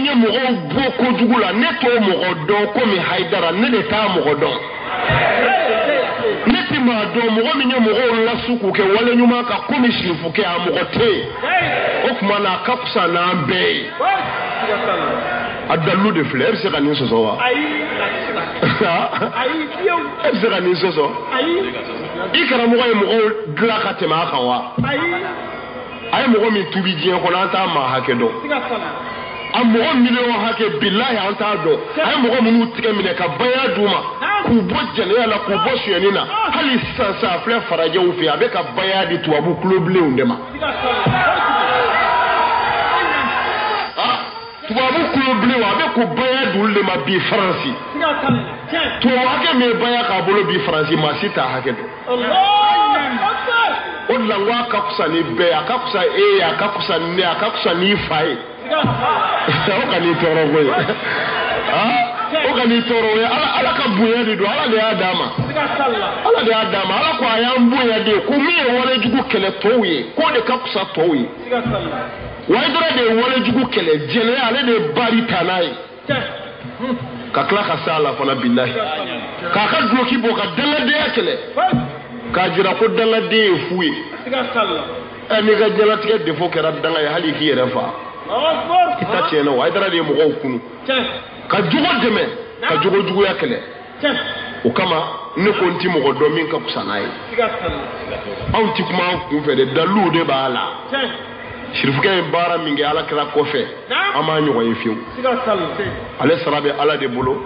ni mɔgɔ bɔ kojugu la ne t'o mɔgɔ dɔn komi Haidara ne de t'a mɔgɔ dɔn ne ti maa dɔn mɔgɔ min ye mɔgɔw lasu k'u kɛ wale ɲuman kan komi Sirifukɛ a mɔgɔ tɛ yen o tuma na a ka fisa n'an bɛɛ ye a dalilu de filɛ e bɛ se ka nin sɔsɔ wa e bɛ se ka nin sɔsɔ i karamɔgɔ ye mɔgɔw dilan ka tɛmɛ a kan wa a ye mɔgɔ min tubi diɲɛ kɔnɔ an t'a maa hakɛ dɔn a mɔgɔ miliyɔn hakɛ bilahi an t'a dɔn a ye mɔgɔ minnu tigɛ minɛ ka baya d'u ma k'u bɔ jɛnɛya la k'u bɔ sonyɛni na hali sisan a filɛ farajɛw fɛ a bɛ ka baya di tubabu kulobilenw de ma tubabu kulobilenw a bɛ k'u baya d'olu de ma bi Faransi tubabu hakɛ min baya k'a bolo bi Faransi maa si t'a hakɛ dɔn o de la n ko a ka fisa ni bɛɛ a ka fisa e ye a ka fisa ni ne a ka fisa ni fa ye o ka n'i tɔɔrɔ koyi o ka n'i tɔɔrɔ o ye ala ka bonya de don ala de y'a d'a ma ala de y'a d'a ma ala ko a y'an bonya de ko min ye walejugu kɛlɛ tɔw ye k'o de ka fisa tɔw ye Haidara de ye walejugu kɛlɛ jɛnɛya ale de ye bari ta n'a ye ka tila ka se a la fana bilahi k'a ka duloki bɔ ka dangadenya kɛlɛ k'a jira ko dangaden ye fu ye n'i ka diɲɛlatigɛ defo kɛra danga ye hali k'i yɛrɛ fa i ta tiɲɛna o Haidara de ye mɔgɔw kunu ka jogo dɛmɛ ka jogo juguya kɛlɛ o kama ne ko n ti mɔgɔ dɔn min ka fisa n'a ye anw ti kuma an kun fɛ de daliluw de b'a la Sirifukɛ ye baara min kɛ Alakira kɔfɛ an m'a ɲɔgɔn ye fiyewu ale sara bɛ Ala de bolo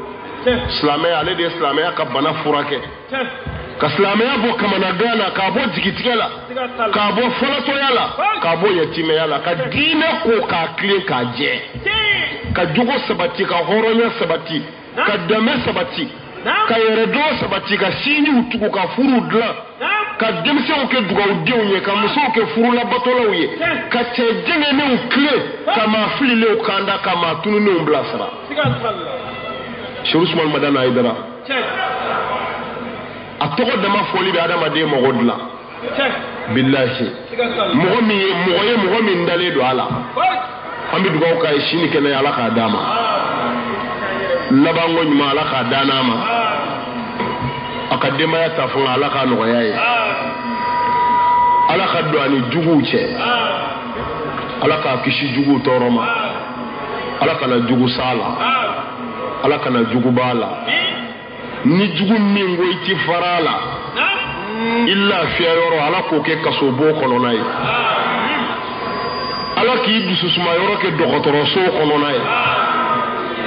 silamɛya ale de ye silamɛya ka bana furakɛ ka silamɛya bɔ kamanagan na k'a bɔ jigitigɛ la k'a bɔ fɔlɔtɔya la k'a bɔ yatimɛya la ka diinɛ ko k'a tilen k'a jɛ ka jogo sabati ka hɔrɔnya sabati ka danbe sabati ka yɛrɛdɔn sabati ka sinjiw tugu ka furu dilan ka denmisɛnw kɛ dugawudenw ye ka musow kɛ furulabatɔlaw ye ka cɛ jɛngɛnenw tilen ka maa fililenw kanda ka maa tununenw bilasira Seku Usmani Madani Haidara a tɔgɔ dama fɔli bɛ adamaden mago dilan bilahi mɔgɔ min dalen don a la an bɛ dugawu k'a ye sini kɛnɛ ala k'a d'a ma labanko ɲuman ala k'a d'a n'a ma a ka denbaya ta fanga ala k'a nɔgɔya ye ala ka don a ni juguw cɛ ala k'a kisi juguw tɔɔrɔ ma ala kana jugu s'a la ala kana jugu b'a la ni jugu min ko i ti fara a la i lafiya yɔrɔ ala k'o kɛ kasobo kɔnɔna ye ala k'i dususuma yɔrɔ kɛ dɔgɔtɔrɔso kɔnɔna ye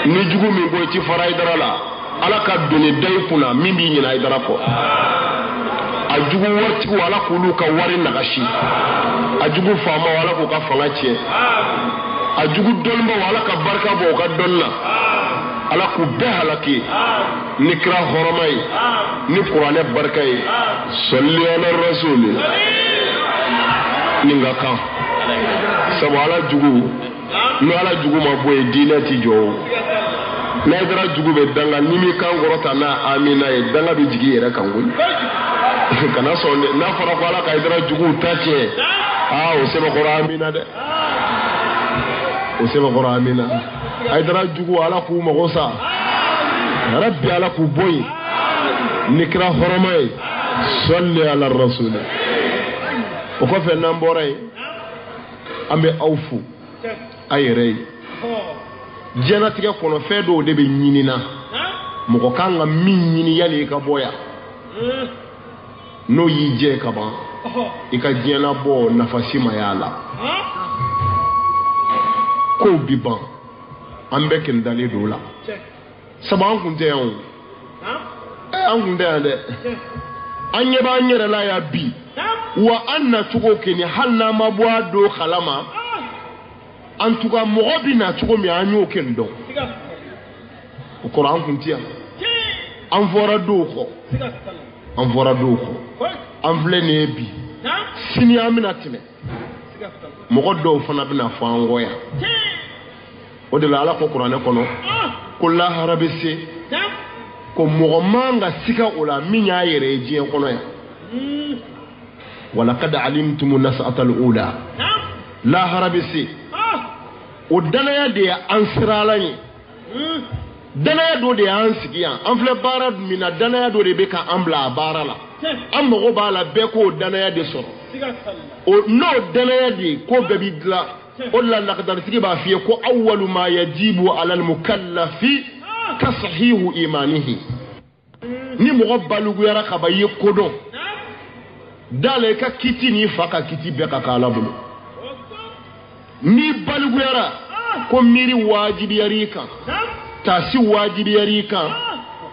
ni jugu min ko i ti fara Haidara la ala ka doni da i kunna min b'i ɲinɛ Haidara kɔ a jugu waritigiw ala k'olu ka wari nagasi a jugu faamaw ala k'u ka fanga tiɲɛ a jugu dɔnnibaw ala ka barika bɔ u ka dɔnni na ala k'u bɛɛ halaki ni kira hɔrɔma ye ni kuranɛ barika ye sɔli ala rasuli ni ka kan sabu ala jugu ni ala jugu ma bɔ ye diinɛ ti jɔ o n'a Haidara jugu bɛ danga ni mi kan kɔrɔta n'a amina ye danga bɛ jigin i yɛrɛ kan koyi kana sɔn dɛ n'a fɔra ko ala ka Haidara juguw ta tiɲɛ o sɛbɛkɔrɔ amina dɛ o sɛbɛkɔrɔ amina Haidara jugu ala k'u mago sa Rabbi ala k'u bɔ yen ni kira hɔrɔma ye sɔli ala rasuli o kɔfɛ n'an bɔra yen an bɛ aw fo a yɛrɛ ye diɲɛlatigɛ kɔnɔ fɛn dɔw de bɛ ɲinina mɔgɔ kan ka min ɲini yanni i ka bɔ yan n'o y'i jɛ ka ban i ka diɲɛlabɔ nafa si ma y'a la kow bi ban an bɛɛ kɛnɛ dalen don o la sabu an kun tɛ yan o an kun tɛ yan dɛ an ɲɛ b'an yɛrɛ la yan bi wa an nacogo kɛni hali n'an ma bɔ a don kalama en tout cas mɔgɔ bi na cogo min an y'o kɛni dɔn o kɔrɔ an kun tɛ yan an fɔra dɔw kɔ an fɔra dɔw kɔ an filɛ nin ye bi sini an bɛna tɛmɛ mɔgɔ dɔw fana bɛna fɔ an kɔ yan o de la ala ko kuranɛ kɔnɔ ko lahara bɛ se ko mɔgɔ man ka siga o la min y'a yɛrɛ ye diɲɛ kɔnɔ yan walakad alimtumu nas'atal ula lahara bɛ se o danaya de ya an sirala ye danaya do de y'an sigi yan an filɛ baara min na danaya do de bɛ ka an bila a baara la an mago b'a la bɛɛ k'o danaya de sɔrɔ n'o danaya de ko bɛɛ b'i dilan o de la lakadaritigi b'a f'i ye ko awwalu ma yajibu ala al-mukallafi ka sahihu imanihi ni mɔgɔ baluguyara ka ban i ye kodɔn dale i ka kiti n'i fa ka kiti bɛɛ ka k'ala bolo ni baluguyara ko miiri wajibiyara i kan taasi wajibiyara i kan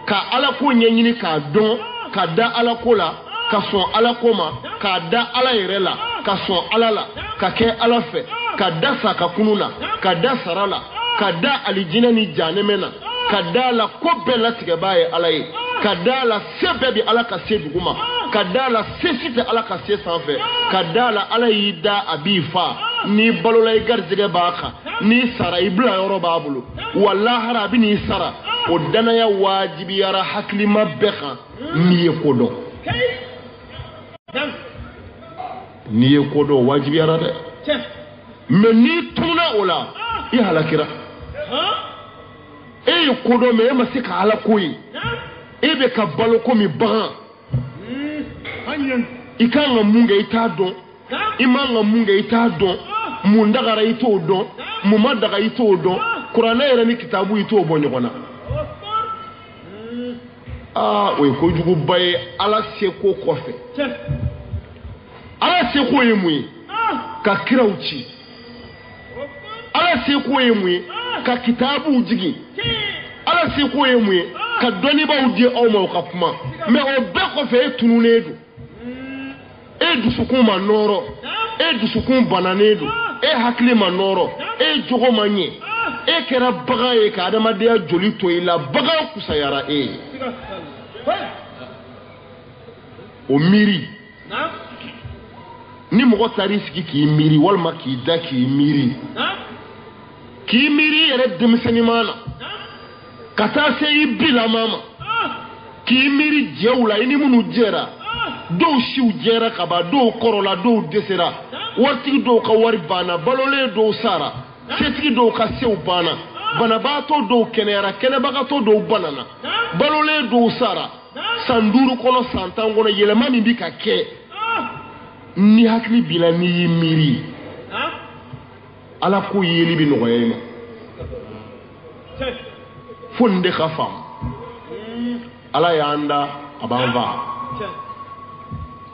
ka ala ko ɲɛɲini k'a dɔn ka da ala ko la ka sɔn ala ko ma k'a da ala yɛrɛ la ka sɔn ala la ka kɛ ala fɛ ka da saka kunu na ka da sara la ka da alijinɛ ni jahanɛmɛ na ka da la ko bɛɛ latigɛbaa ye ala ye ka da la se bɛɛ bi ala ka se duguma ka da la se si tɛ ala ka se sanfɛ ka da la ala y'i da a b'i fa n'i balola i garijɛgɛ b'a kan n'i sara i bila yɔrɔ b'a bolo wa lahara a bɛ n'i sara o danaya wajibiyara hakilima bɛɛ kan n'i ye ko dɔn n'i ye ko dɔn wajibiyara dɛ mɛ n'i tununa o la i halakira e ye ko dɔn mɛ e ma se ka ala ko ye e bɛ ka balo komi bagan i kan ka mun kɛ i t'a dɔn i man ka mun kɛ i t'a dɔn mun dagara i t'o dɔn mun ma daga i t'o dɔn kuranɛ yɛrɛ ni kitabu i t'o bɔ ɲɔgɔn na o ye kojuguba ye ala seko kɔfɛ ala seko ye mun ye ka kiraw ci ala seko ye mun ye ka kitabuw jigi ala seko ye mun ye ka dɔnnibaaw di aw ma o ka kuma mɛ o bɛɛ kɔfɛ e tununnen don e dusukun ma nɔrɔ e dusukun bananen don e hakili ma nɔrɔ e jogo ma ɲɛ e kɛra bagan ye ka adamadenya joli to i la bagan kusayara e ye o miiri ni mɔgɔ taar'i sigi k'i miiri walima k'i da k'i miiri i yɛrɛ denmisɛnniman na ka taa se i bilama ma k'i miiri jɛw la i ni minnu jɛra dɔw siw jɛra ka ban dɔw kɔrɔla dɔw dɛsɛra waritigi dɔw ka wari banna balolen dɔw sara setigi dɔw ka sew banna banabaatɔ dɔw kɛnɛyara kɛnɛbagatɔ dɔw banana balolen dɔw sara san 5 kɔnɔ san 10 kɔnɔ yɛlɛma min bi ka kɛ ni hakili b'i la n'i y'i miiri ala ko yeli bi nɔgɔya i ma fo nin de ka faamu ala y'an da a b'an fa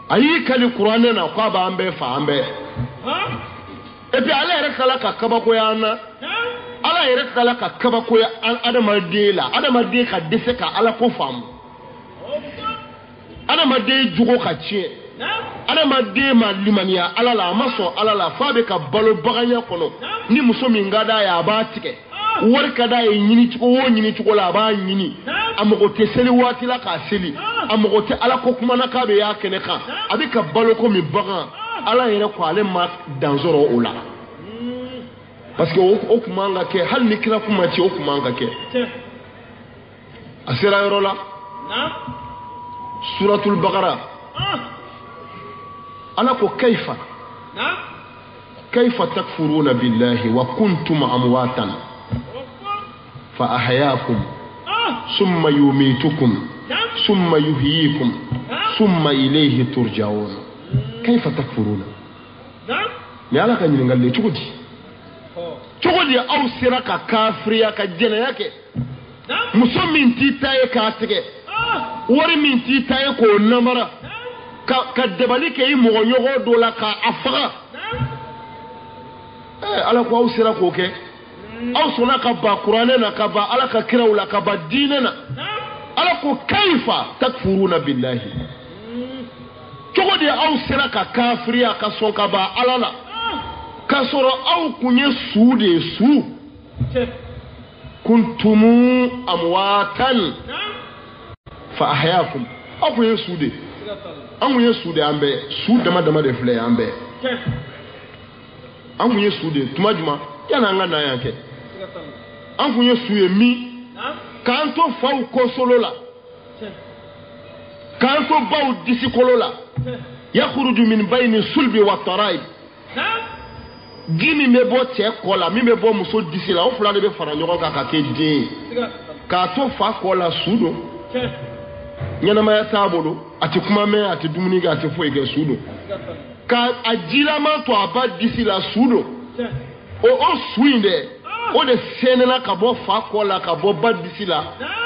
a y'i kali kuranɛ na ko a b'an bɛɛ fa an bɛɛ et puis ala yɛrɛ kala ka kabakoya an na ala yɛrɛ kala ka kabakoya adamaden la adamaden ka dɛsɛ ka ala ko faamu adamaden jogo ka tiɲɛ adamaden ma limaniya ala la a ma sɔn ala la f'a bɛ ka balo baganya kɔnɔ ni muso min ka d'a ye a b'a tigɛ wari ka d'a ye ɲini cogo o ɲini cogo la a b'a ɲini a mago tɛ seli waati la k'a seli a mago tɛ ala ko kuma na k'a bɛ y'a kɛnɛ kan a bɛ ka balo komi bagan ala yɛrɛ ko ale ma dan sɔrɔ o la parce que o kun man ka kɛ hali ni kira kuma ci o kun man ka kɛ a sera yɔrɔ la suratul baqara ala ko kaifa takfuruna billahi wa kuntum amwatan fa ahyaakum summa yumitukum summa yuhyikum summa ilayhi turja'un kaifa takfuruna ni ala ka ɲiningali le cogo di aw sera ka kafiriya ka jɛnɛya kɛ muso min t'i ta ye k'a tigɛ wari min t'i ta ye k'o namara ka dabali kɛ i mɔgɔɲɔgɔn dɔ la k'a faga ala ko aw sera k'o kɛ aw sɔnna ka ban kuranɛ na ka ban ala ka kiraw la ka ban diinɛ na ala ko kaifa takfuruna billahi cogo di aw sera ka kafiriya ka sɔn ka ban ala la ka sɔrɔ aw kun ye su de ye su kuntumu amwatan fa ahyaakum aw kun ye su de an kun ye su de an bɛɛ su dama dama de filɛ an bɛɛ an kun ye su de tuma juma yana an ka na yan kɛ an kun ye su ye min k'an to faw kɔsolo la k'an to baw disikolo la yakhruju min bayni sulbi wa tarayib di min bɛ bɔ cɛ kɔ la min bɛ bɔ muso disi la o fila de bɛ fara ɲɔgɔn kan ka kɛ den ye k'a to fa kɔ la su don ɲɛnamaya t'a bolo a tɛ kuma mɛn a tɛ dumuni kɛ a tɛ foyi kɛ su don ka a jilaman to a ba disi la su don o su in dɛ o de sɛnɛna ka bɔ fa kɔ la ka bɔ ba disi la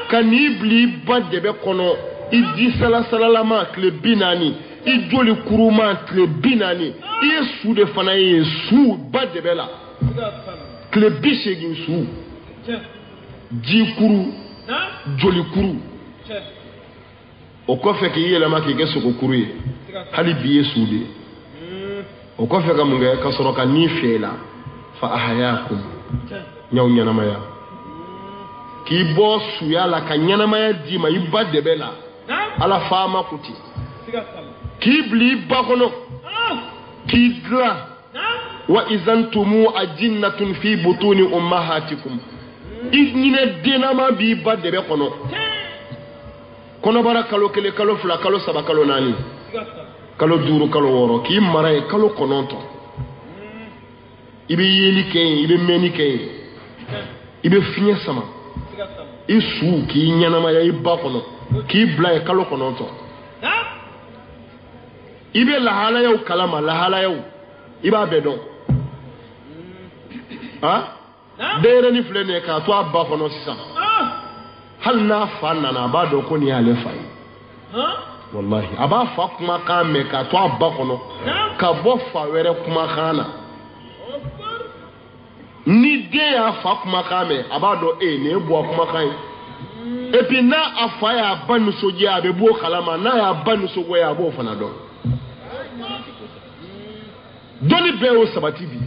ka n'i bila i ba dɛbɛ kɔnɔ i di salasalalama tile 40 i joli kuruma tile 40 i ye su de fana ye su ba dɛbɛ la tile 80 su ji kuru joli kuru o kɔfɛ k'i yɛlɛma k'i kɛ sogo kuru ye hali bi ye su de o kɔfɛ ka mun kɛ ka sɔrɔ ka ni fiyɛ la fa ahayakum ɲaw ɲɛnamaya k'i bɔ suya la ka ɲɛnamaya d'i ma i ba dɛbɛ la ala faama kuti k'i bila i ba kɔnɔ k'i dilan wa izantumu ajinnatun fi butuni ummahatikum i ɲinɛ denama b'i ba dɛbɛ kɔnɔ kɔnɔbara kalo 1 kalo 2 kalo 3 kalo 4 kalo 5 kalo 6 k'i mara ye kalo 9 i bɛ yeli kɛ yen i bɛ mɛnni kɛ yen i bɛ fiɲɛ sama i su k'i ɲɛnamaya i ba kɔnɔ k'i bila ye kalo 9 i bɛ lahalayaw kalama lahalayaw i b'a bɛɛ dɔn denyɛrɛnin filɛ nin ye k'a to a ba kɔnɔ sisan hali n'a fa nana a b'a dɔn ko nin y'ale fa ye wallahi a b'a fa kumakan mɛn k'a to a ba kɔnɔ ka bɔ fa wɛrɛ kumakan na ni den y'a fa kumakan mɛn a b'a dɔn nin ye bɔ kumakan ye et puis n'a a fa y'a ba nisɔndiya a bɛ bɔ o kalama n'a y'a ba nisɔngoya a b'o fana dɔn dɔnni bɛɛ y'o sabati bi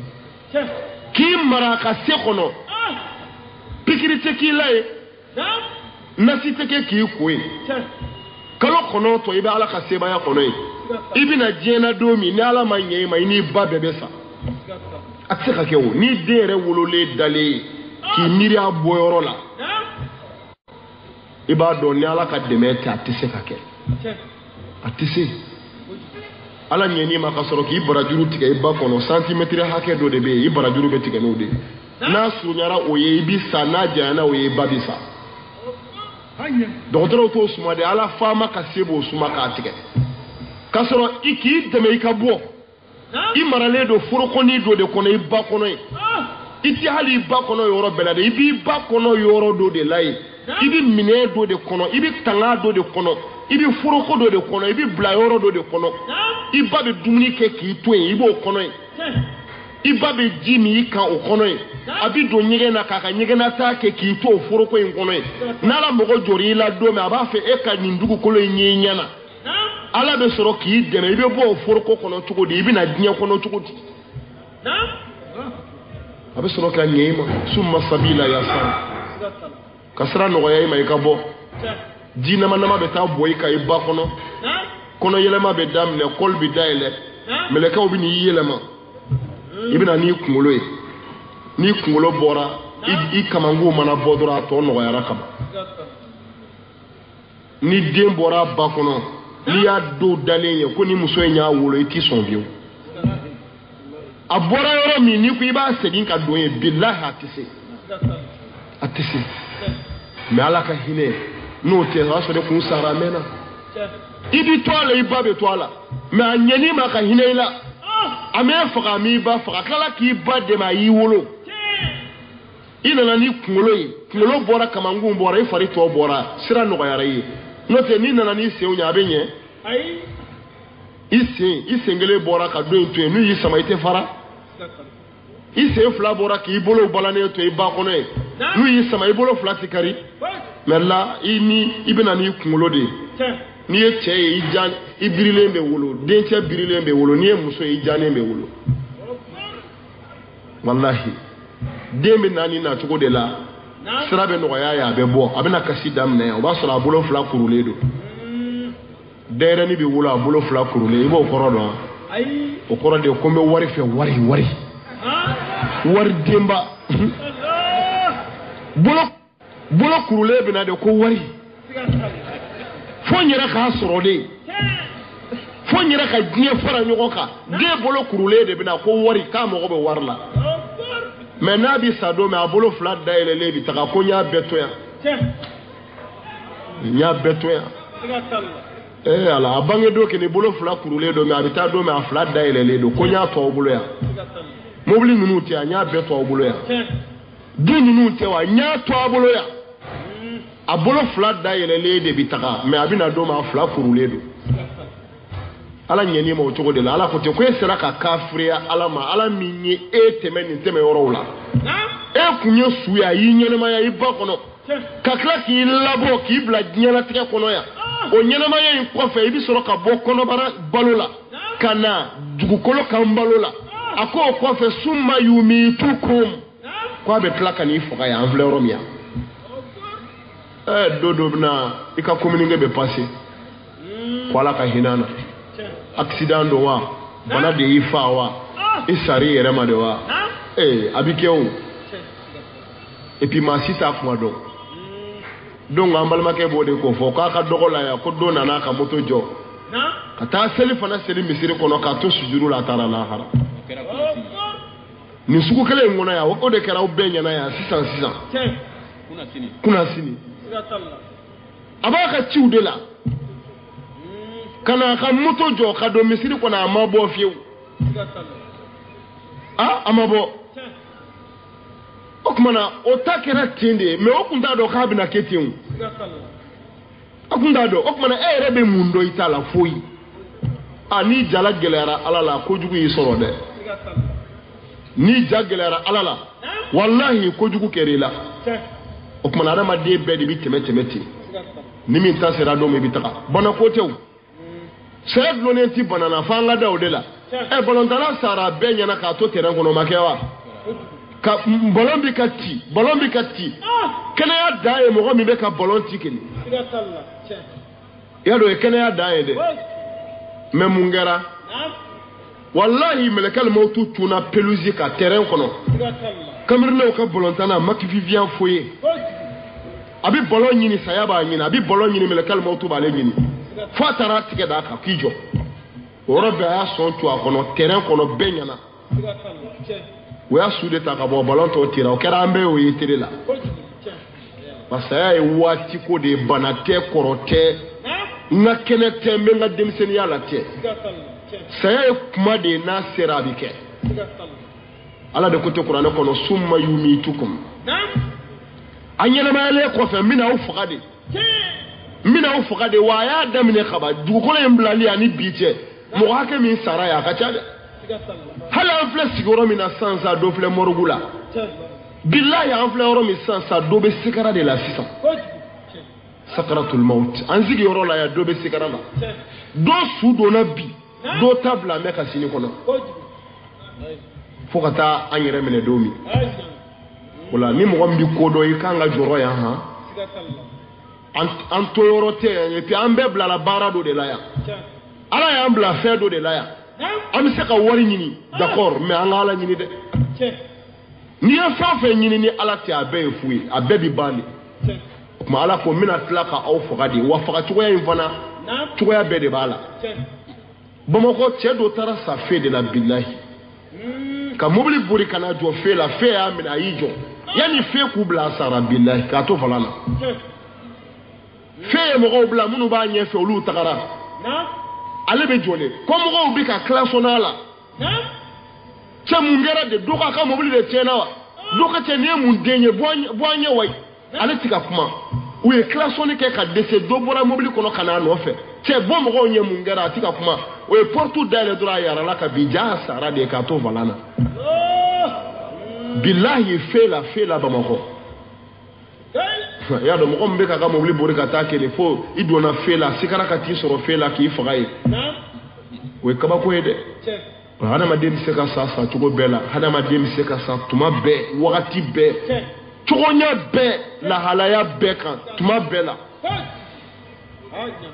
k'i mara ka se kɔnɔ pikiri tɛ k'i la ye nasi tɛ kɛ k'i ko ye kalo 9 i bɛ ala ka sebaya kɔnɔ ye i bɛna diɲɛ na don min ni ala ma ɲɛ i ma i n'i ba bɛɛ bɛ sa a tɛ se ka kɛ o ni den yɛrɛ wololen dalen ye k'i miiri a bɔyɔrɔ la i b'a dɔn ni ala ka dɛmɛ tɛ a tɛ se ka kɛ a tɛ se ala ɲɛn'i ma ka sɔrɔ k'i barajuru tigɛ i ba kɔnɔ santimɛtiri hakɛ dɔ de bɛ yen i barajuru bɛ tigɛ n'o de ye n'a surunyara o ye i bi sa n'a janyana o ye i ba bi sa dɔgɔtɔrɔw t'o suma de ala faama ka se b'o suma k'a tigɛ ka sɔrɔ i k'i dɛmɛ i ka bɔ i maralen don forokɔni dɔ de kɔnɔ i ba kɔnɔ ye i tɛ hali i ba kɔnɔ yɔrɔ bɛɛ la dɛ i b'i ba kɔnɔ yɔrɔ dɔ de la ye i bɛ minɛn dɔ de kɔnɔ i bɛ tanga dɔ de kɔnɔ i bɛ foroko dɔ de kɔnɔ i bɛ bila yɔrɔ dɔ de kɔnɔ i ba bɛ dumuni kɛ k'i to yen i b'o kɔnɔ ye i ba bɛ ji min i kan o kɔnɔ ye a bɛ don ɲɛgɛn na k'a ka ɲɛgɛnata kɛ k'i to o foroko in kɔnɔ ye n'ala mɔgɔ jɔra i la don min a b'a fɛ e ka nin dugukolo in ye i ɲɛna ala bɛ sɔrɔ k'i dɛmɛ i bɛ bɔ o foroko kɔnɔ cogo di i bɛna diɲɛ kɔnɔ cogo di a bɛ sɔrɔ ka ɲɛ i ma summa sabila yasara ka sira nɔgɔya i ma i ka bɔ ji nama bɛ taa bɔ i kan i ba kɔnɔ kɔnɔ yɛlɛma bɛ daminɛ kɔli bɛ dayɛlɛ mɛlɛkɛw bɛ n'i yɛlɛma i bɛna n'i kunkolo ye n'i kunkolo bɔra i kamankun mana bɔ dɔrɔn a tɔ nɔgɔyara ka ban ni den bɔra a ba kɔnɔ n'i y'a dɔw dalen ye ko ni muso in y'a wolo i t'i sɔn fiyewu a bɔra yɔrɔ min n'i ko i b'a segin ka don ye bilahi a tɛ se a tɛ se mɛ ala ka hinɛ n'o tɛ o y'a sɔrɔ kun sara a mɛnna i b'i to a la i ba bɛ to a la mɛ a ɲɛn'i ma ka hinɛ i la a m'e faga a m'i ba faga a tilala k'i ba dɛmɛ a y'i wolo i nana ni kunkolo ye kunkolo bɔra kamankun bɔra i fari tɔ bɔra sira nɔgɔyara i ye n'o tɛ n'i nana n'i senw ɲɛ a bɛ ɲɛ i sen kelen bɔra ka don in to yen n'u y'i sama i tɛ fara i sen 2 bɔra k'i bolo balannen to i ba kɔnɔ ye n'u y'i sama i bolo 2 tɛ kari mɛ la i bɛna n'i kunkolo de ye n'i ye cɛ ye i birilen bɛ wolo dencɛ birilen bɛ wolo n'i ye muso ye i janen bɛ wolo walahi den bɛ naani na cogo de la sira bɛ nɔgɔya ye a bɛ bɔ a bɛna kasi daminɛ o b'a sɔrɔ a bolo 2 kurulen don denyɛrɛnin bɛ wolo a bolo 2 kurulen i b'o kɔrɔ dɔn o kɔrɔ de ko n bɛ wari fɛ wari denba bolo kurulen bɛ na de ko wari fo n yɛrɛ k'a sɔrɔ de fo nyira ka diɲɛ fara ɲɔgɔn kan den bolo kurulen de bɛna ko wari k'a mago bɛ wari la mais n'a bi sa don mais a bolo fila dayɛlɛlen bi taga ko n y'a bɛɛ to yan n y'a bɛɛ to yan ala a bangedo kɛ ni bolo fila kurulen don mais a bɛ taa don mais a fila dayɛlɛlen don ko n y'a to aw bolo yan mobili ninnu tɛ yan n y'a bɛɛ to aw bolo yan du ninnu tɛ wa n y'a to aw bolo yan a bolo fila dayɛlɛlen de bi taga mais a bɛna don mais a fila kurulen don ala ɲɛni ma o cogo de la ala ko ten ko e sera ka kafiriya ala ma ala min ye e tɛmɛ nin tɛmɛ yɔrɔw la e kun ye su ye a y'i ɲɛnamaya i ba kɔnɔ ka tila k'i labɔ k'i bila diɲɛlatigɛ kɔnɔ yan o ɲɛnamaya in kɔfɛ i bɛ sɔrɔ ka bɔ kɔnɔbara balo la ka na dugukolo kan balo la a ko o kɔfɛ summa yumitukum ko a bɛ tila ka n'i faga yan an filɛ yɔrɔ min yan don dɔ bɛ na i ka communiqué bɛ passer ko ala ka hinɛ na accident do wa bana de i fa wa i sari yɛrɛ ma de wa a bɛ kɛ o et puis maa si t'a kuma dɔn donc an balimakɛ b'o de ko fɔ k'a ka dɔgɔ la yan ko don nana ka moto jɔ ka taa seli fana seli misiri kɔnɔ k'a to sujuru la a taara lahara nin sugu kelen in kɔnɔ yan o de kɛra aw bɛɛ ɲɛna yan sisan kuna sini a b'a ka ciw de la ka na a ka moto jɔ ka don misiri kɔnɔ a ma bɔ fiyewu a ma bɔ o tuma na o ta kɛra ten de ye mais o tun t'a dɔn k'a bɛna kɛ ten o tun t'a dɔn o tuma na e yɛrɛ bɛ mun dɔn i t'a la foyi n'i jala gɛlɛyara ala la kojugu y'i sɔrɔ dɛ n'i ja gɛlɛyara ala la walahi kojugu kɛra i la o tuma na adamaden bɛɛ de bɛ tɛmɛ ten ni min ta sera don min i bɛ taga bana ko tɛ o sɛ dulonnen ti bana na f'an ka da o de la balɔntana sara bɛɛ ɲɛna k'a to terrain kɔnɔ o ma kɛ wa ka ballon bi ka ci kɛnɛya dan ye mɔgɔ min bɛ ka ballon ci kelen y'a dɔn o ye kɛnɛya dan ye dɛ mais mun kɛra walahi mɛlɛkɛl mawtu tunna pelouse ka terrain kɔnɔ kamerinaw ka balɔntana Maki Vivian Foye a bɛ ballon ɲini saya b'a ɲini a bɛ ballon ɲini mɛlɛkɛl mawtu b'ale ɲini fo a taara tigɛ d'a kan k'i jɔ o yɔrɔ bɛɛ a y'a sɔn to a kɔnɔ terrain kɔnɔ bɛɛ ɲɛna o y'a su de ta ka bɔ ballon tɔw tira o kɛra an bɛɛ y'o ye télé la parce que saya ye waati ko de ye bana tɛ kɔrɔ tɛ n ka kɛnɛ tɛ n bɛ n ka denmisɛnniya la tɛ saya ye kuma de ye n'a sera a bɛ kɛ ala de ko tɛ kuranɛ kɔnɔ summa yumitukum a ɲɛnamayalen kɔfɛ n bɛna aw faga de n bɛna aw faga de wa a y'a daminɛ kaban dugukolo in bilali ani bi cɛ mɔgɔ hakɛ min sara yan a ka ca dɛ hali an filɛ sigiyɔrɔ min na sisan sa dɔ filɛ mɔrigu la bilahi an filɛ yɔrɔ min sisan sa dɔ bɛ sigara de la sisan sakaratul maut an sigiyɔrɔ la yan dɔ bɛ sigara la dɔ su donna bi dɔ ta bila mɛ ka sini kɔnɔ fo ka taa an yɛrɛ minɛ don min o la ni mɔgɔ min bɛ ko dɔn i kan ka jɔrɔ yan an to yɔrɔ tɛ yan et puis an bɛɛ bilala baara dɔ de la yan ala y'an bila fɛn dɔ de la yan an bɛ se ka wari ɲini d'accord mais an ka ala ɲini dɛ n'i ye fɛn o fɛn ɲini ni ala tɛ a bɛɛ ye fu ye a bɛɛ bɛ ban de o tuma ala ko n bɛna tila ka aw faga de wa faga cogoya in fana cogoya bɛɛ de b'a la bamakɔ cɛ dɔ taara sa fe de la bilahi ka mobili bori ka na jɔ fe la fe y'a minɛ a y'i jɔ yanni fe k'u bila a sara bilahi k'a to falan na fe ye mɔgɔw bila minnu b'a ɲɛfɛ olu tagara ale bɛ jɔlen ko mɔgɔw bɛ ka tila sɔnna la cɛ mun kɛra de dɔ ka mobili de tiɲɛna wa dɔ ka cɛ nin ye mun den ye bɔ an ɲɛ wa ale tɛ ka kuma u ye tila sɔnni kɛ ka dɛsɛ dɔ bɔra mobili kɔnɔ ka n'a nɔfɛ cɛ bɔ mɔgɔw ɲɛ mun kɛra a tɛ ka kuma o ye porte dayɛlɛ dɔrɔn a yara la ka bin ja a sara de k'a to falan na bilahi fe la bamakɔ y'a dɔn mɔgɔ min bɛ ka mobili bori ka taa kɛlɛ fo i donna fe la sigara ka t'i sɔrɔ fe la k'i faga ye o ye kabako ye dɛ hadamaden bɛ se ka sa cogo bɛɛ la hadamaden bɛ se ka sa tuma bɛɛ wagati bɛɛ cogoya bɛɛ lahalaya bɛɛ kan tuma bɛɛ la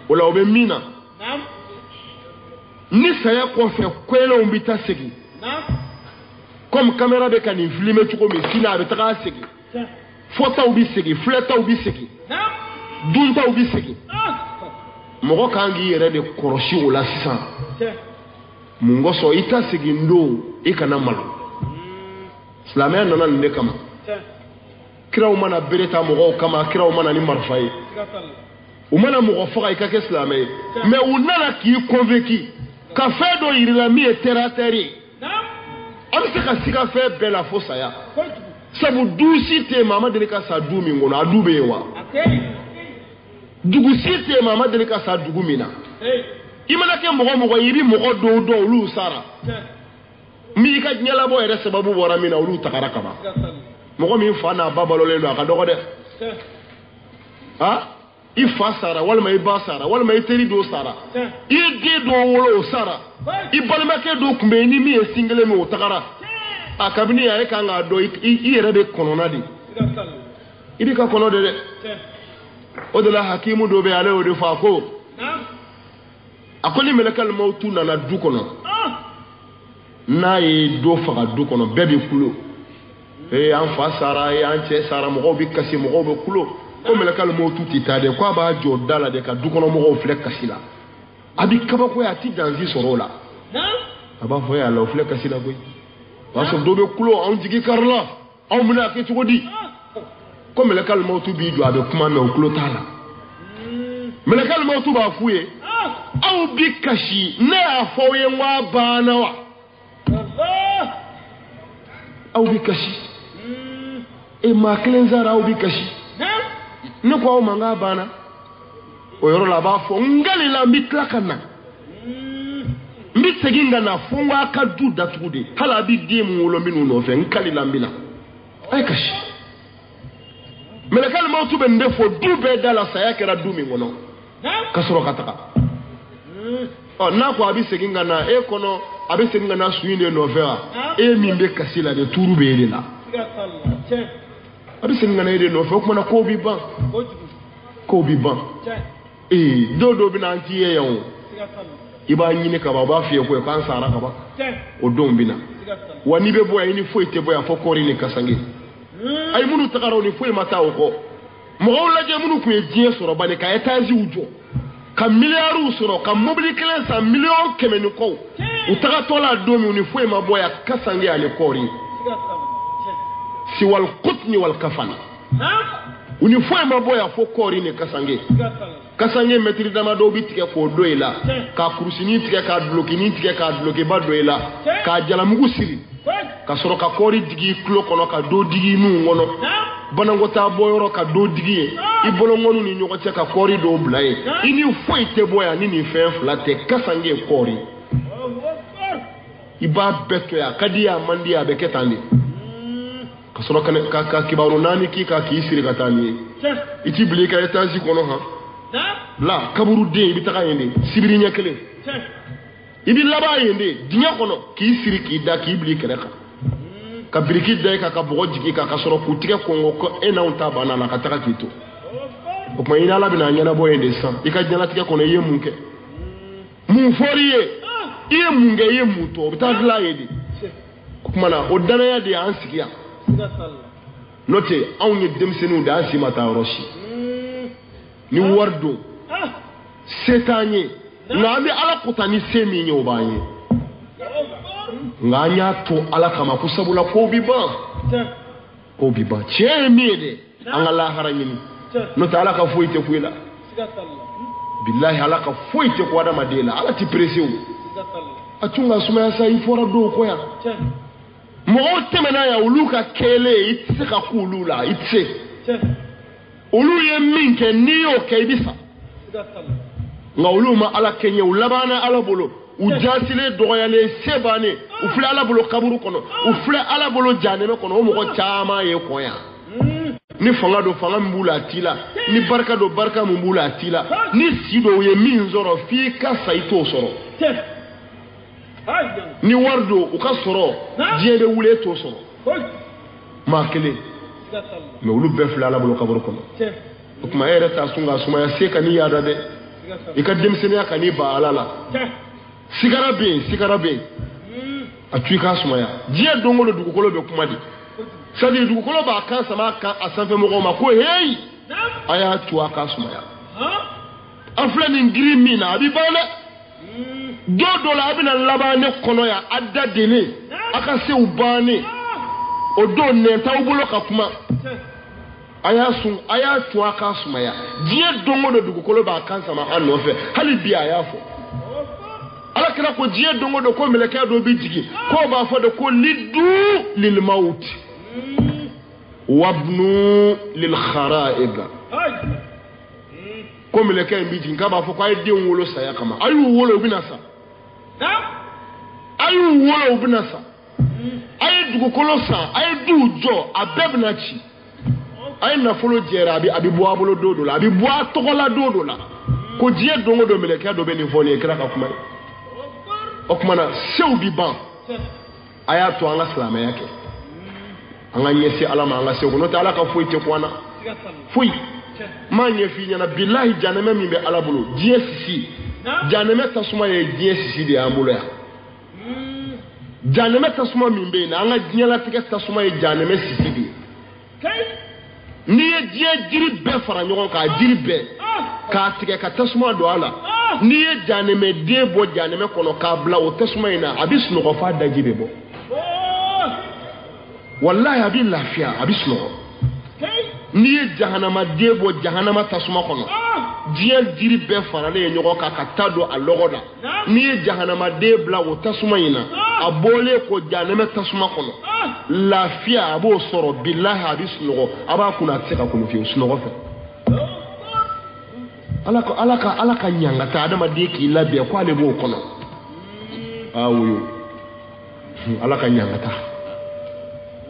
o la o bɛ min na ni saya kɔfɛ koyɛlɛw bɛ taa segin comme caméra bɛ ka nin filmer cogo min sini a bɛ taga segin fɔtaw bɛ segin filɛtaw bɛ segin duntaw bɛ segin mɔgɔ kan k'i yɛrɛ de kɔlɔsi o la sisan mungo so ita sigindo ikana malo islamia nana ne kama kiraw mana bereta mo kama kiraw mana ni marfay umana mo faka ikake islamia mais unana ki convaincu ka fait do irilami et terrateri am se ka sika fait bela fosa ya sabu dusi te mama de ka sa dumi ngono adube wa dugu si te mama de ka sa dugu mina imana ke mo yiri mo do lu sara mi ka nyala bo ere sababu wora mina ulu takara kama mo mi fa na babalo le aka dogo de ha ifa sara wala mai ba sara wala mai teri do sara ide do wolo sara ibalma ke do kumbe ni mi single mi takara akabini ya ka nga do ire de konona di idi ka kono de odala hakimu do be ale o de fa ko akoli melekal mautu na du kono na yi do faga du kono bebe kulo an fa sara an che sara mo bi kasi mo be kulo ko melekal mautu titade ko ba jo dala de ka du kono mo fle kasila abi kaba ko ya ti danzi sorola aba fo ya la fle kasila ko parce do be kulo an jigi karla an muna ke tugodi ko melekal mautu bi jo abe kuma me kulo tala melekal mautu ba fuye aw bi kashi ne afoye wa bana wa aw bi kashi e ma klenzara aw bi kashi ne ko aw manga bana o yoro la ba fo ngali la mitla kana mitseginga na fungwa ka du datude hala bi dim wolo minu no fe nkali la mbila ay kashi melekal mautu be ndefo du be dala saya kera du mi ngono kasoro kataka na ko abi seginga na e kono abi seginga na suine novela e mimbe kasila de turu be lela abi seginga na ide novela ko na ko bi ban dodo bi na antiye yawo iba nyine ka baba fiye ko kan sara ka ba o don bina wani be boya ni foi te boya fokori ni kasange ay munu takaro ni foi mata o ko mo wala je munu ku e die soro bane ka etazi ujo ka miliaru soro ka mobili kelen sa million kemeni ko utaka tola domi unifoe maboya kasange ale kori si wal qutni wal kafan unifoe maboya fo kori ne kasange metri dama do bitike ko doila ka kurusini tike ka blokini tike ka bloke ba doila ka jala mugu siri ka soro ka kori digi klo kono ka do digi nu ngono banangota boyoro ka do digi i bolongonu ni nyokote ka kori do blaye ini foi te boya ni fe flate kasange kori iba beto ya kadia mandi ya beketani ka soro ka kibaru nani ki ka kisiri katani iti blika etazi kono ha la kaburu de bitaka yende sibiri nyakele ibi laba yende dinya kono kisiri ki da ki blika reka ka biriki dai ka bogo jigi ka soro kutike kongo ko ena unta bana la kataka kito o ko ina la bina nyana boye de san ika jana tike kono ye munke mun foriye ye munge ye muto bitagla yedi kuma na odana ya de ansikia note awni demsenu da asimata roshi ni wardo setanye ngami ala kutani semi nyobanye nganya to ala kama kusabula ko biba chemede angala haranyini no ta ala ka foite kuila billahi ala ka foite ko wada madela ala ti presiu atunga suma ya sai fora do ko ya mo temena ya uluka kele itse ka kulula itse ulu ye minke niyo kaibisa ngawuluma ala kenye ulabana ala bolo ujasile doyale sebane ufle ala bolo kaburu kono ufle ala bolo janeme kono o mo chama ye koya ni fanga do fanga mbula tila ni barka do barka mbula tila ni sido ye minzoro fi ka saito soro ni wardo uka soro jebe wule to soro makele me ulu befle ala bolo kaburu kono kuma ere ta sunga suma ya seka ni yada de ikadem sene akani ba alala sigara be atuika sumaya dia dongolo dugukolo be kuma di sadi dugukolo ba kan sama kan asanfe mo ma ko hey aya tuaka sumaya afle ni ngiri mina abi bale dodo la bina labane kono ya adda dele aka se ubane o do ne ta ubulo ka kuma aya tu aka sumaya die dongo do dugukolo ba kansa ma an no fe hali bi aya fo ala kira ko die dongo do ko meleka do bi jigi ko ba fo do ko lidu lil maut wabnu lil khara'ib ko meleka bi jigi ka ba fo ko ay de wolo saya kama ayu wolo binasa ayu wolo binasa ay dugukolo sa ay du jo abebnachi ay na folo jera abi boa bolo dodo la abi boa tokola dodo la ko die dongo do meleka do beni foni kira ka kuma okumana sew bi ban aya to anga salama yake anga nyesi alama anga sew no ta ala ka foi te kwana foi ma nyefi nyana billahi janame mi be ala bolo die sisi janame tasuma ye die sisi de ambulo ya janame tasuma mi be na anga nyala tike tasuma ye janame sisi de ni ye die jiri be fara nyogon ka jiri be ka tike ka tasuma do ala ni ye janeme de bo janeme kono ka bla o tasuma ina abis no ko fa dajibe bo wallahi abi lafia abis no ni ye jahannama de bo jahannama tasuma kono die jiri be fara le nyogo ka tado alogoda ni ye jahannama de bla o tasuma ina abole ko janeme tasuma kono lafia abo soro billahi abis no aba kuna tseka kono fi usno fe alaka nyangata adama de ki labe ko ale bo kono awuyo alaka nyangata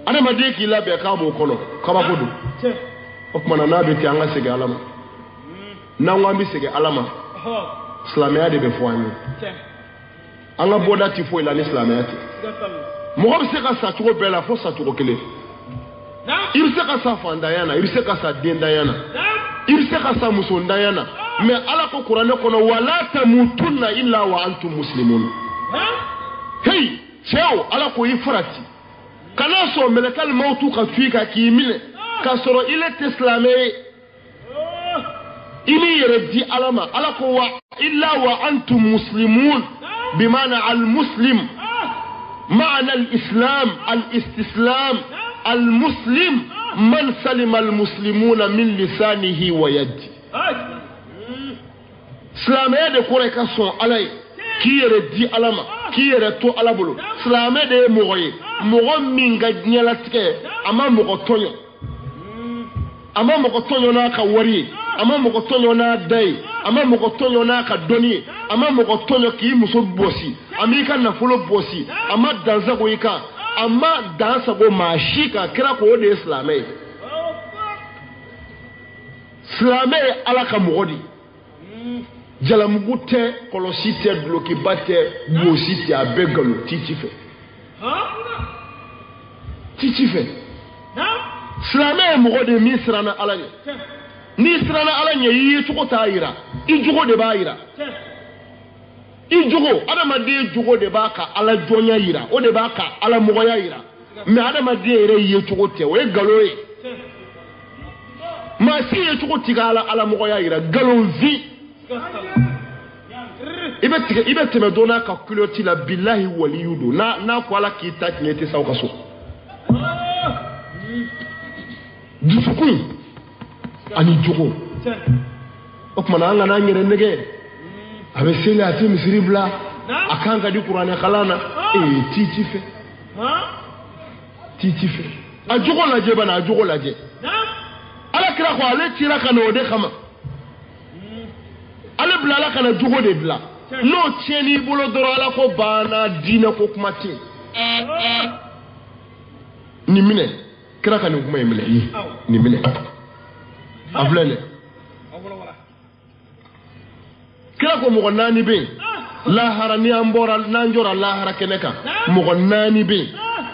adama de ki labe ka bo kono ka ba kodo okmana na be ti anga sege alama na ngwambi sege alama islamia de be fwani anga boda ti fo ila ni islamia ti mo ko se ka sa tuko bela fo sa tuko kele irse ka sa fandayana irse ka sa dendayana irse ka sa musondayana mais ala ko qur'an kono wala tamutunna illa wa antum muslimun hey cheo ala ko ifrati kana so melekal mautu ka tuika ki mine ka soro ile islamé ini yerdi alama ala ko wa illa wa antum muslimun bimana al muslim معنى الإسلام الاستسلام المسلم من سلم المسلمون من لسانه ويده سلامه de kore ka son alay ki yere di alama ki yere to alabulu slamé de mogoye mogo minga nyala tike ama mogo tonyo na ka wari ama mogo tonyo na dai ama mogo tonyo na ka doni ama mogo tonyo ki muso bosi amika na folo bosi ama danza go yika ama dansa go mashika kira ko de slamé alaka mogodi jalamugute kolosite bloki bate bosite abegalo titife slamé mogodi misrana alanye ni srana alanye yi tuko taira ijugo de baira ijugo adama de jugo de baka ala jonya yira o de baka ala mogoya yira me adama de ere yi tuko te we galoye ma si yi tuko tigala ala mogoya yira galonzi ibe teme dona ka kuloti la billahi waliyudu na ko ala ki tak nyete saw kaso dusukun ani jugo okmana anga na ngere nege abe sele ati misiri bla akanga di qur'an khalana titife ajugo laje bana ajugo laje ala kira ko ale tira kana ode khama ale bla ala kana jugo de bla no tieni bolo doro ala ko bana dina ko kumati ni mine kira kana kuma yimle ni mine avlele kira ko mo nani be la harani ambora nanjora la harakeneka mo nani be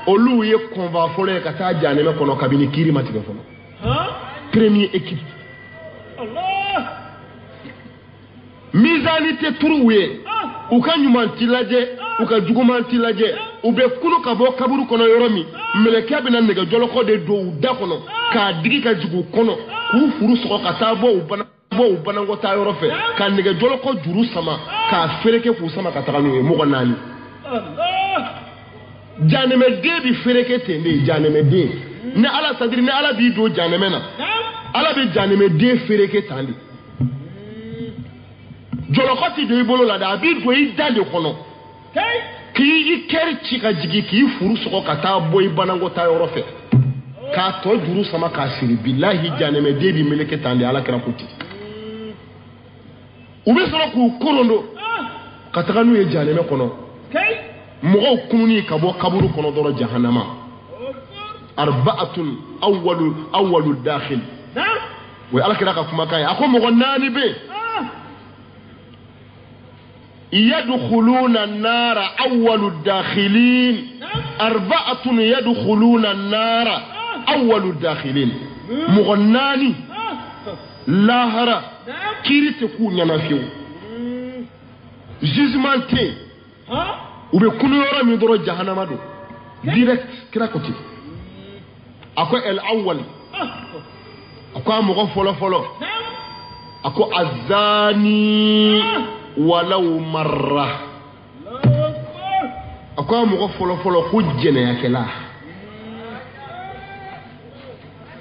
olu ye konva fole ka ta jane me kono kabini kiri matike fono premier équipe Allah mizanite turuwe ukanyumanti laje ukajugumanti laje ube kunu kabo kaburu kono yoromi meleka bina nega joloko de do da kono ka digi ka jugu kono ku furu soko ka tabo ubana ngota yorofe ka nega joloko juru sama ka fereke k'u sama ka taga n'u ye mɔgɔ 4 jahanɛmɛden bi fereke ten de jahanɛmɛden ni ala sadiri ni ala b'i don jahanɛmɛ na ala bɛ jahanɛmɛden fereke tan de jɔlɔkɔ ti don i bolo la de a b'i don i da de kɔnɔ k'i kɛri ci ka jigin k'i furu sɔgɔ ka taa bɔ i banakɔta yɔrɔ fɛ k'a tɔ juru sama k'a siri bilahi jahanɛmɛden bi meleke tan de ala kɛra ko ten u bɛ sɔrɔ k'u korondo ka taga n'u ye jahanɛmɛ kɔnɔ mɔgɔw kununi ka bɔ kaburu kɔnɔ dɔrɔn jahanama arba'atun awwalu dakhil wa ala kira ka kumakan ye a ko mɔgɔ 4 bɛ yadkhuluna an-nara awwalu dakhilin arba'atun yadkhuluna an-nara awwalu dakhilin mɔgɔ 4 lahara kiri tɛ k'u ɲana fiyewu jugement tɛ u bɛ kunu yɔrɔ min dɔrɔn jahanama don direct kira ko ten a ko el awwal a ko a mɔgɔ fɔlɔ a ko azani walaw marra a ko a mɔgɔ fɔlɔ ko jɛnɛyakɛla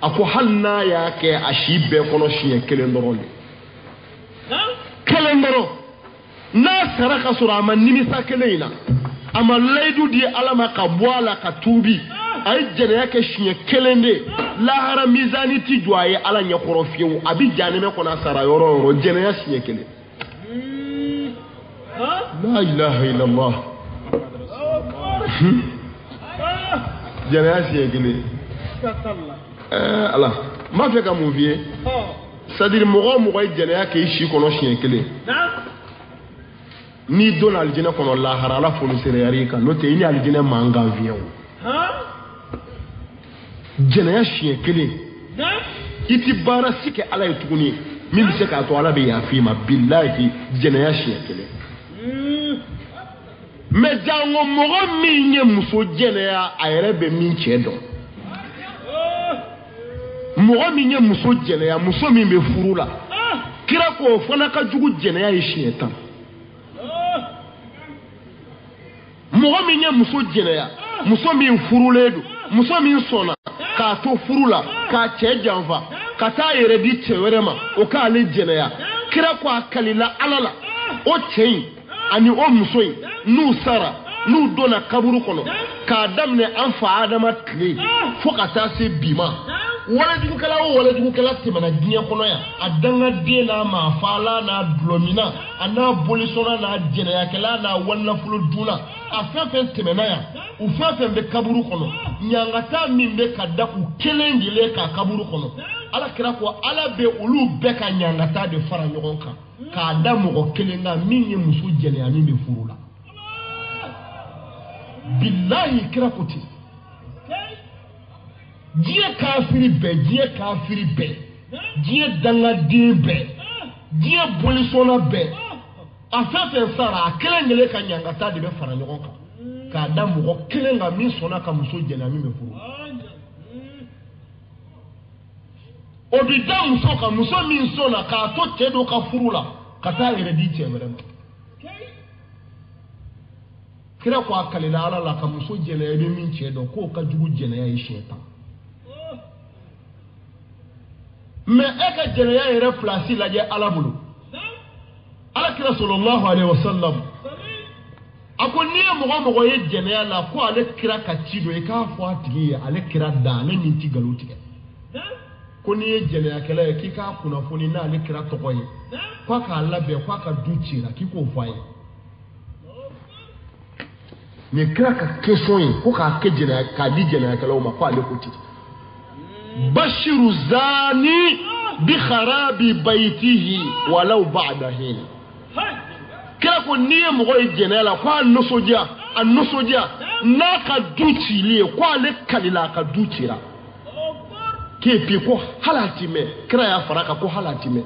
a ko hali n'a y'a kɛ a si bɛɛ kɔnɔ siɲɛ 1 dɔrɔn de 1 dɔrɔn n'a sara ka sɔrɔ a ma nimisa 1 in na a ma layidu di ala ma ka bɔ a la ka tuubi a ye jɛnɛya kɛ siɲɛ 1 de lahara mizani ti jɔ a ye ala ɲɛkɔrɔ fiyewu a bi jahanɛmɛ kɔnɔ a sara yɔrɔ o yɔrɔ jɛnɛya siɲɛ 1 la ilaha illallah jɛnɛya siɲɛ 1 ala m'a fɛ ka mun f'i ye c'est-à-dire mɔgɔ o mɔgɔ ye jɛnɛya kɛ i si kɔnɔ siɲɛ 1 n'i donna alijinɛ kɔnɔ lahara ala fonisere i kan n'o tɛ i ni alijinɛ mankan fiyewu jɛnɛya siɲɛ 1 i ti baara si kɛ ala ye tuguni min bɛ se k'a to ala bɛ yafa i ma bilahi jɛnɛya siɲɛ 1 mais jango mɔgɔ min ye muso jɛnɛya a yɛrɛ bɛ min cɛ dɔn mɔgɔ min ye muso jɛnɛya muso min bɛ furu la kira ko o fana ka jugu jɛnɛya ye siɲɛ 10 mɔgɔ min ye muso jɛnɛya muso min furulen don muso min sɔnna k'a to furu la k'a cɛ janfa ka taa yɛrɛ di cɛ wɛrɛ ma o k'ale jɛnɛya kira ko a kalila ala la o cɛ in ani o muso in n'u sara n'u donna kaburu kɔnɔ k'a daminɛ an fa adama tile fo ka taa se bi ma walajugukɛla o walajugukɛla tɛmɛna diɲɛ kɔnɔ yan a dangaden n'a maafaala n'a dulɔmina a n'a bolisɔnna n'a jɛnɛyakɛla n'a walinafolo dunna a fɛn fɛn tɛmɛna yan u fɛn fɛn bɛ kaburu kɔnɔ ɲangata min bɛ ka da u kelen jelen ka kaburu kɔnɔ ala kira ko ala bɛ olu bɛɛ ka ɲangata de fara ɲɔgɔn kan k'a da mɔgɔ kelen kan min ye muso jɛnɛya min bɛ furu la bilahi kira ko ten diɲɛ kafiri bɛɛ diɲɛ dangaden bɛɛ diɲɛ bolisɔnna bɛɛ a fɛn fɛn sara a kelen kelen ka ɲangata de bɛ fara ɲɔgɔn kan k'a da mɔgɔ kelen kan min sɔnna ka muso jɛnɛya min bɛ furu o bi da muso kan muso min sɔnna k'a to cɛ dɔ ka furu la ka taa yɛrɛ di cɛ wɛrɛ ma kira ko a kalila ala la ka muso jɛnɛya i bɛ min cɛ dɔn k'o ka jugu jɛnɛya ye siɲɛ 10 mais e ka jɛnɛya yɛrɛ place lajɛ ala bolo ala kira sallallahu alaihi wasallam a ko n'i ye mɔgɔ ye jɛnɛya la ko ale kira ka ci dɔ i k'a fɔ a tigi ye ale kira da ale min ti nkalon tigɛ ko n'i ye jɛnɛyakɛla ye k'i k'a kunnafoni n'ale kira tɔgɔ ye k'a k'a labɛn k'a ka du cira k'i k'o fɔ a ye mais kira ka question ye ko k'a kɛ k'a di jɛnɛyakɛlaw ma ko ale ko ten bashiru zani bi kharabi baytihi walau ba'da hin kira ko n'i ye mɔgɔ ye jɛnɛya la ko a nisɔndiya n'a ka du cili ye ko ale kalila a ka du cira k'epi ko hali a ti mɛn kira y'a fara kan ko hali a ti mɛn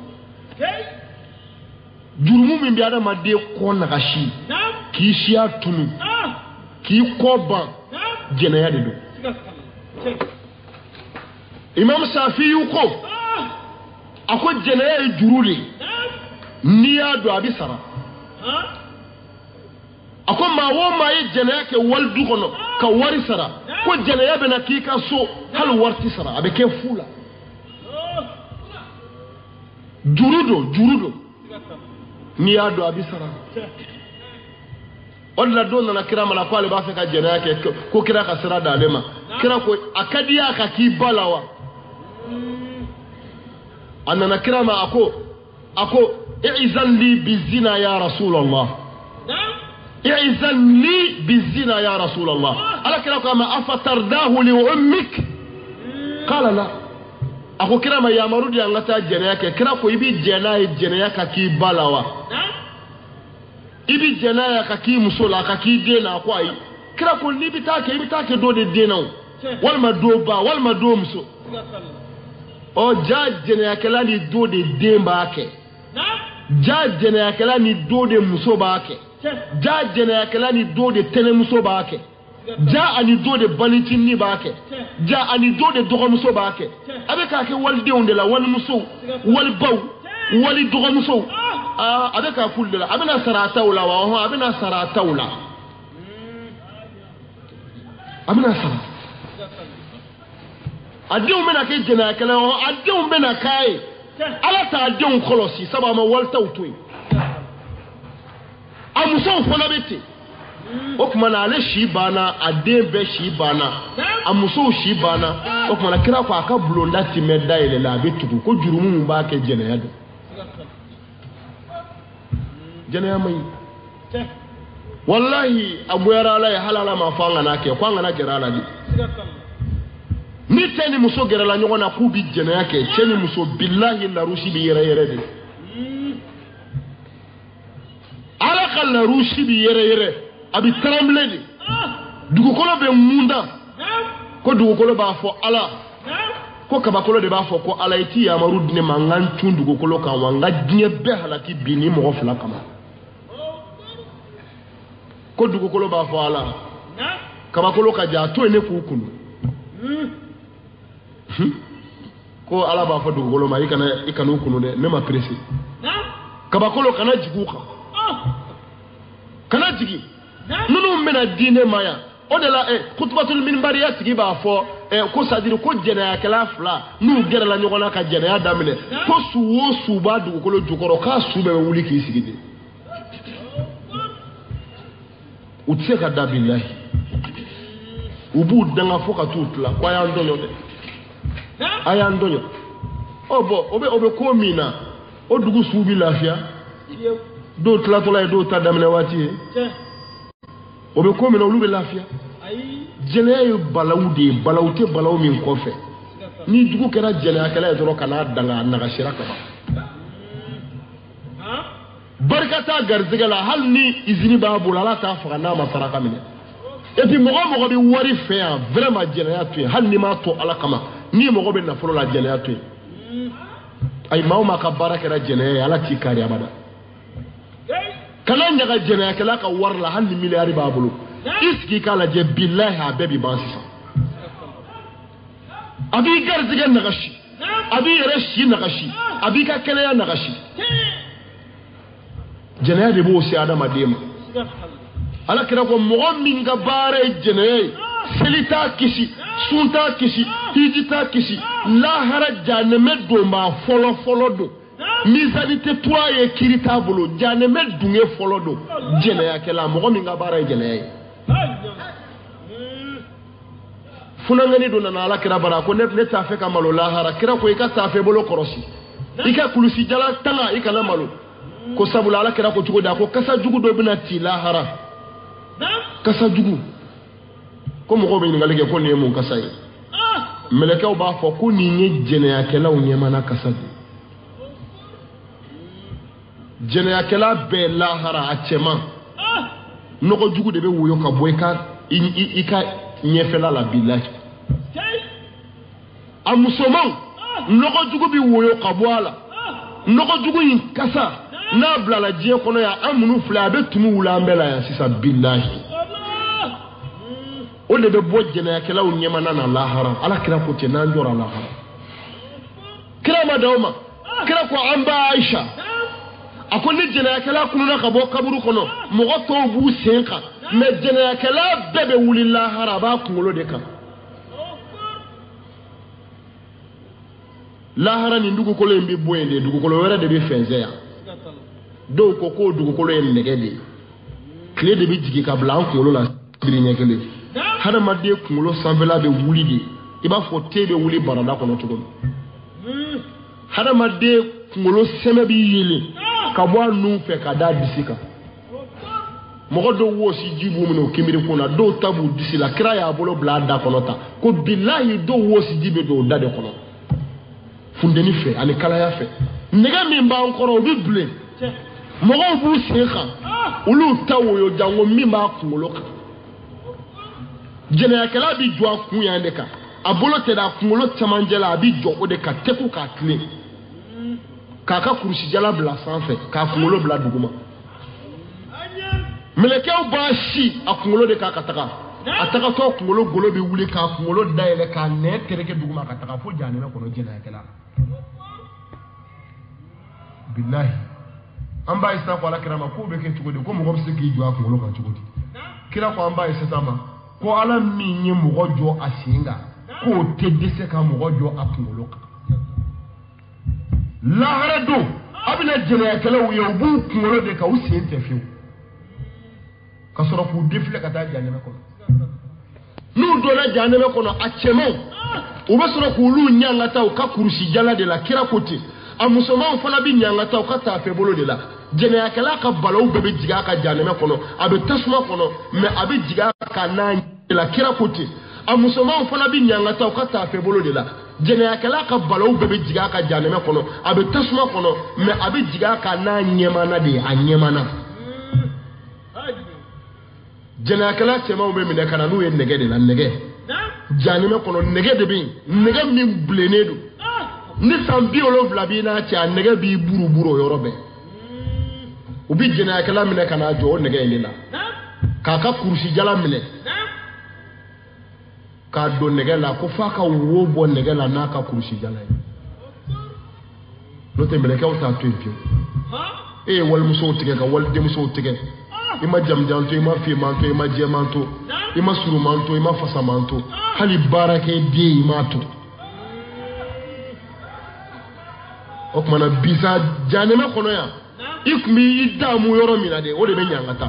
jurumu min bɛ adamaden kɔ nagasi k'i siya tunu k'i kɔ ban jɛnɛya de don imam Shafi y'u ko a ko jɛnɛya ye juru de n'i y'a don a bɛ sara ako ma wo ma ye jɛnɛya kɛ wali du kɔnɔ ka wari sara ko jɛnɛya bɛna k'i ka so hali wari ti sara a bɛ kɛ fu la juru don n'i y'a dɔn a bɛ sara o de la don nana kira ma ko ale b'a fɛ ka jɛnɛya kɛ ko kira ka sira d'ale ma kira ko a ka di a ka k'i ba la wa a nana kira ma a ko i'zan li bizina ya rasulallah i'zan li bizina ya rasulallah ala kira ko ma afatardahu li ummik qala la a ko kira ma yamaru di an ka taa jɛnɛya kɛ kira ko i bi jɛn'a ye jɛnɛya ka k'i ba la wa i bi jɛn'a ye ka k'i muso la ka k'i den na a ko ayi kira ko n'i bi taa kɛ i bi taa kɛ dɔ de den na walima dɔ ba walima dɔ muso ja jɛnɛyakɛla ni dɔ de den b'a kɛ ja jɛnɛyakɛla ni dɔ de muso b'a kɛ ja jɛnɛyakɛla ni dɔ de tɛnɛmuso b'a kɛ ja ani dɔ de banicinin b'a kɛ ja ani dɔ de dɔgɔmuso b'a kɛ a bɛ k'a kɛ walidenw de la walimusow walibaw wali dɔgɔmusow a bɛ k'a k'ulu de la a bɛna sara a taw la wa a bɛna sara a taw la a bɛna sara a denw bɛna kɛ jɛnɛyakɛla ye a denw bɛna k'a ye ala t'a denw kɔlɔsi sabu a ma walitaw to yen a musow fana bɛ ten o tuma na ale si banna a den bɛɛ si banna a musow si banna o tuma na kira ko a ka bulonda tɛmɛ dayɛlɛ la a bɛ tugu ko jurumu min b'a kɛ jɛnɛya don jɛnɛya man ɲi wallahi a goyara ala ye hali ala ma fɔ an kana kɛ ko an kana gɛrɛ a la de ni cɛ ni muso gɛrɛla ɲɔgɔn na k'u bi jɛnɛya kɛ cɛ ni muso billahi larusi bi yɛrɛ yɛrɛ de ala ka larusi bi yɛrɛ yɛrɛ a bi tremble de dugukolo bɛ munda ko dugukolo b'a fɔ ala ko kabakolo de b'a fɔ ko ala i ti yamaru di ne ma n ka n cun dugukolo kan wa n ka diɲɛ bɛɛ halaki bi ni mɔgɔ fila kama ko dugukolo b'a fɔ ala kabakolo ka ja a to yen ne k'u kunu ko ala b'a fɔ dugukolo ma i kana u kunu dɛ ne ma presse kabakolo kana jigin u kan kana jigin minnu bɛna di ne ma yan o de la kutubatul minbariya tigi b'a fɔ ko sadiri ko jɛnɛyakɛla fila n'u gɛrɛla ɲɔgɔn na ka jɛnɛya daminɛ ko su o su b'a dugukolo jukɔrɔ k'a su bɛɛ bɛ wuli k'i sigi de u tɛ se ka da billahi u b'u danga fo ka t'u tila ko a y'an dɔɲɔ dɛ a y'an dɔɲɔ bɔn o bɛ ko min na o dugu suw bɛ lafiya dɔw tilatɔla ye dɔw ta daminɛ waati ye o bɛ ko min na olu bɛ lafiya jɛnɛya ye balawu de ye balawu tɛ balawu min kɔfɛ ni dugu kɛra jɛnɛyakɛla ye dɔrɔn ka n'a danga a nagasira kama barika t'a garizɛgɛ la hali ni izini b'a bolo ala t'a faga n'a ma saraka minɛ et puis mɔgɔ o mɔgɔ bɛ wari fɛ yan vraiment jɛnɛya to yen hali ni m'a to ala kama ni mɔgɔ bɛ nafolo la jɛnɛya to yen ayi maa o maa ka baara kɛra jɛnɛya ye ala t'i kari abada kana ɲaga jɛnɛyakɛla ka wari la hali ni miliyari b'a bolo i sigi k'a lajɛ billahi a bɛɛ bɛ ban sisan a b'i garizɛgɛ nagasi a b'i yɛrɛ si nagasi a b'i ka kɛnɛya nagasi jɛnɛya de b'o se adamaden ma ala kira ko mɔgɔ min ka baara ye jɛnɛya ye seli t'a kisi sun t'a kisi hiji t'a kisi lahara janɛmɛ donbaa fɔlɔ fɔlɔ don misali tɛ to a ye kiri t'a bolo janɛmɛ dunge fɔlɔ don jɛnɛyakɛla mɔgɔ min ka baara ye jɛnɛya ye funangani don nana ala kira bara ko ne t'a fɛ ka malo lahara kira ko i ka taafe bolo kɔrɔsi i ka kulusi jala tanga i kana malo ko sabula ala kira ko cogo di a ko kasa jugu dɔ bɛna ci lahara kasa jugu ko mɔgɔw bɛ ɲininkali kɛ ko nin ye mun kasa ye mɛlɛkɛw b'a fɔ ko nin ye jɛnɛyakɛlaw ɲɛmana kasa de jɛnɛyakɛla bɛɛ lahara a cɛman nɔgɔ jugu de bɛ woyo ka bɔ i ka ɲɛfɛla la bilahi a musoman nɔgɔ jugu bɛ woyo ka bɔ a la nɔgɔ jugu in kasa n'a bilala diɲɛ kɔnɔ yan an minnu filɛ a bɛ tumu wuli an bɛɛ la yan sisan bilahi o de bɛ bɔ jɛnɛyakɛlaw ɲɛmana na lahara ala kira ko ten n'an jɔra lahara kira ma d'aw ma kira ko an ba Aisha a ko ni jɛnɛyakɛla kununa ka bɔ kaburu kɔnɔ mɔgɔ tɔw b'u sen kan mais jɛnɛyakɛla bɛɛ bɛ wuli lahara a b'a kunkolo de kan lahara nin dugukolo in bɛ bɔ yen de dugukolo wɛrɛ de bɛ fɛnsɛ yan dɔw ko k'o dugukolo ye nɛgɛ de ye tile de bɛ jigin ka bila an kunkolo la sibiri ɲɛ kelen hadamaden kunkolo sanfɛla bɛ wuli de i b'a fɔ te bɛ wuli barada kɔnɔ cogo min hadamaden kunkolo sɛmɛ bɛ yelen ka bɔ a nun fɛ ka da disi kan mɔgɔ dɔw wɔsi ji b'u minɛ o kinbiri kun na dɔw ta b'u disi la kira y'a bolo bila a da kɔnɔ ta ko bilahi dɔw wɔsi ji bɛ don o da de kɔnɔ funteni fɛ ani kalaya fɛ nɛgɛ min b'an kɔrɔ o bɛ bilen mɔgɔw b'u sen kan olu ta woyo jango min b'a kunkolo kan jɛnɛyakɛla bɛ jɔ a kun yan de kan a bolo tɛ da a kunkolo cɛmancɛ la a bɛ jɔ o de kan tɛku k'a tilen k'a ka kurusijala bila sanfɛ k'a kunkolo bila duguma mɛlɛkɛw b'a si a kunkolo de kan ka taga a tagatɔ kunkolo golo bɛ wuli k'a kunkolo dayɛlɛ k'a nɛn tereke duguma ka taga fo jahanɛmɛ kɔnɔ jɛnɛyakɛla bilahi an b'a ye sisan ko ala kira ma k'o bɛ kɛ cogo di ko mɔgɔ bɛ se k'i jɔ a kunkolo kan cogo di kira ko an b'a ye sisan ma ko ala min ye mɔgɔ jɔ a sen kan k'o tɛ dɛsɛ ka mɔgɔ jɔ a kunkolo kan lahara don a bɛna jɛnɛyakɛlaw ye u b'u kunkolo de kan u sen tɛ fiyewu ka sɔrɔ k'u défilé ka taa jahanɛmɛ kɔnɔ n'u donna jahanɛmɛ kɔnɔ a cɛmanw u bɛ sɔrɔ k'olu ɲangata u ka kurusi jala de la kira ko ten a musomanw fana bɛ ɲangata u ka taafɛ bolo de la jɛnɛyakɛla ka balaw bɛɛ bɛ jigin a ka jahanɛmɛ kɔnɔ a bɛ tasuma kɔnɔ mais a bɛ jigin a ka n'a de la kira ko ten a musomanw fana bɛ ɲangata u ka taafɛ bolo de la jɛnɛyakɛla ka balaw bɛɛ bɛ jigin a ka jahanɛmɛ kɔnɔ a bɛ tasuma kɔnɔ mais a bɛ jigin a ka n'a ɲɛmana de ye a ɲɛmana jɛnɛyakɛla cɛmanw bɛ minɛ ka na n'u ye nɛgɛ de la nɛgɛ jahanɛmɛ kɔnɔ nɛgɛ de bɛ yen nɛgɛ min bilennen don ni san 70 b'i n'a cɛ a nɛgɛ b'i buru-buru o yɔrɔ bɛɛ u bɛ jɛnɛyakɛla minɛ ka n'a jɔ o nɛgɛ in de la k'a ka kurusijala minɛ k'a don nɛgɛ la ko f'a ka wo bɔ nɛgɛ la n'a ka kurusijala ye n'o tɛ mɛlɛkɛw t'a to yen fiyewu e ye walimusow tigɛ ka walidenmusow tigɛ i ma jamujan to i ma fiman to i ma jɛman to i ma suruman to i ma fasaman to hali baarakɛ den i m'a to o tuma na bisa jahanɛmɛ kɔnɔ yan i tun b'i daamu yɔrɔ min na de o de bɛ ɲangata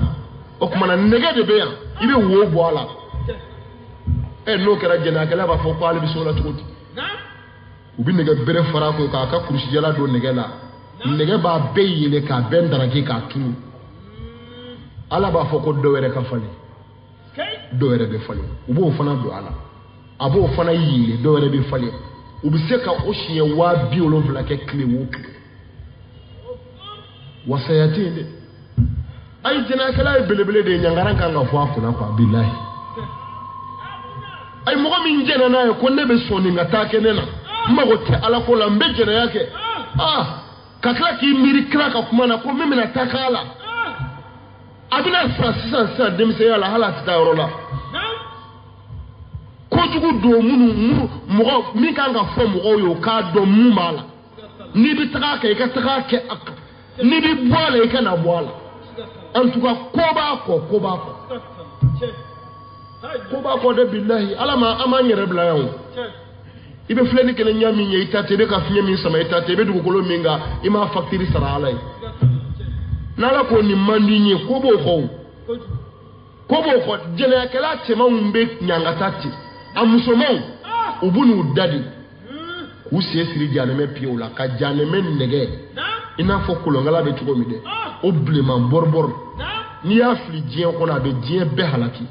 o tuma na nɛgɛ de bɛ yan i bɛ wo bɔ a la n'o kɛra jɛnɛyakɛla b'a fɔ ko ale bɛ se o la cogo di u bɛ nɛgɛ bere fara a kun k'a ka kurusijala don nɛgɛ la nɛgɛ b'a bɛɛ yɛlɛ k'a bɛɛ ndaraki k'a tunu ala b'a fɔ ko dɔ wɛrɛ ka falen dɔ wɛrɛ bɛ falen u b'o fana don a la a b'o fana yɛlɛ dɔ wɛrɛ bɛ falen u bɛ se ka o siɲɛ 70,000 kɛ tile o tile wa saya tɛ yen dɛ ayi jɛnɛyakɛla ye belebele de ye ɲangaran kan ka fɔ a kunna quoi bilahi ayi mɔgɔ min jɛnna n'a ye ko ne bɛ sɔn nin ka taa kɛ ne na n mago tɛ ala ko la n bɛ jɛnɛya kɛ ka tila k'i miiri kira ka kuma na ko min bɛna taa k'a la a bɛna sa sisan denmisɛnya la hali a tɛ taa yɔrɔ la kojugu don minnu mɔgɔ min kan ka fɔ mɔgɔw ye o k'a dɔn mun b'a la n'i bɛ taga kɛ i ka taga kɛ a kan n'i bɛ bɔ a la i ka na bɔ a la en tout cas ko b'a kɔ ko b'a kɔ dɛ bilahi ala ma an b'an yɛrɛ bila yan o i bɛ filɛli kɛ ni ɲɛ min ye i ta ten i bɛ ka fiɲɛ min sama i ta ten i bɛ dugukolo min kan i m'a facture sara ala ye n'ala ko nin man di n ye ko b'o kɔ jɛnɛyakɛla cɛmanw bɛ ɲangata ten a musomanw u bɛ n'u da de k'u sen siri jahanɛmɛ piyew la ka jahanɛmɛ nɛgɛ i n'a fɔ kolonkala bɛ cogo min dɛ o bilenman bɔribɔri n'i y'a fili diɲɛ kɔnɔ a bɛ diɲɛ bɛɛ halaki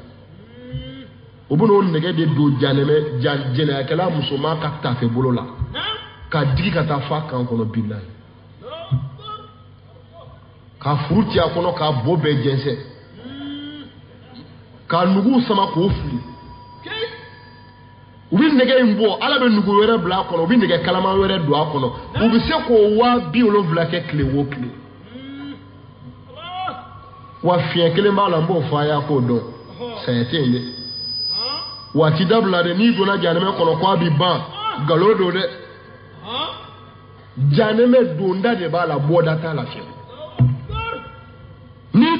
o bɛ n'o nɛgɛ de don jɛnɛyakɛla musoman ka taafɛ bolo la ka digi ka taa f'a kan kɔnɔ bilahi ka furu ci a kɔnɔ k'a bo bɛɛ jɛnsɛn k'a nugu sama k'o fili u bɛ nɛgɛ in bɔ ala bɛ nugu wɛrɛ bila a kɔnɔ u bɛ nɛgɛ kalaman wɛrɛ don a kɔnɔ u bɛ se k'o 70,000 kɛ tile o tile wa fiɲɛ kelen b'a la n b'o fɔ a y'a k'o dɔn saya tɛ yen dɛ waati dabila dɛ n'i donna jahanɛmɛ kɔnɔ k'a bɛ ban nkalon don dɛ jahanɛmɛ donda de b'a la bɔda t'a la fiyewu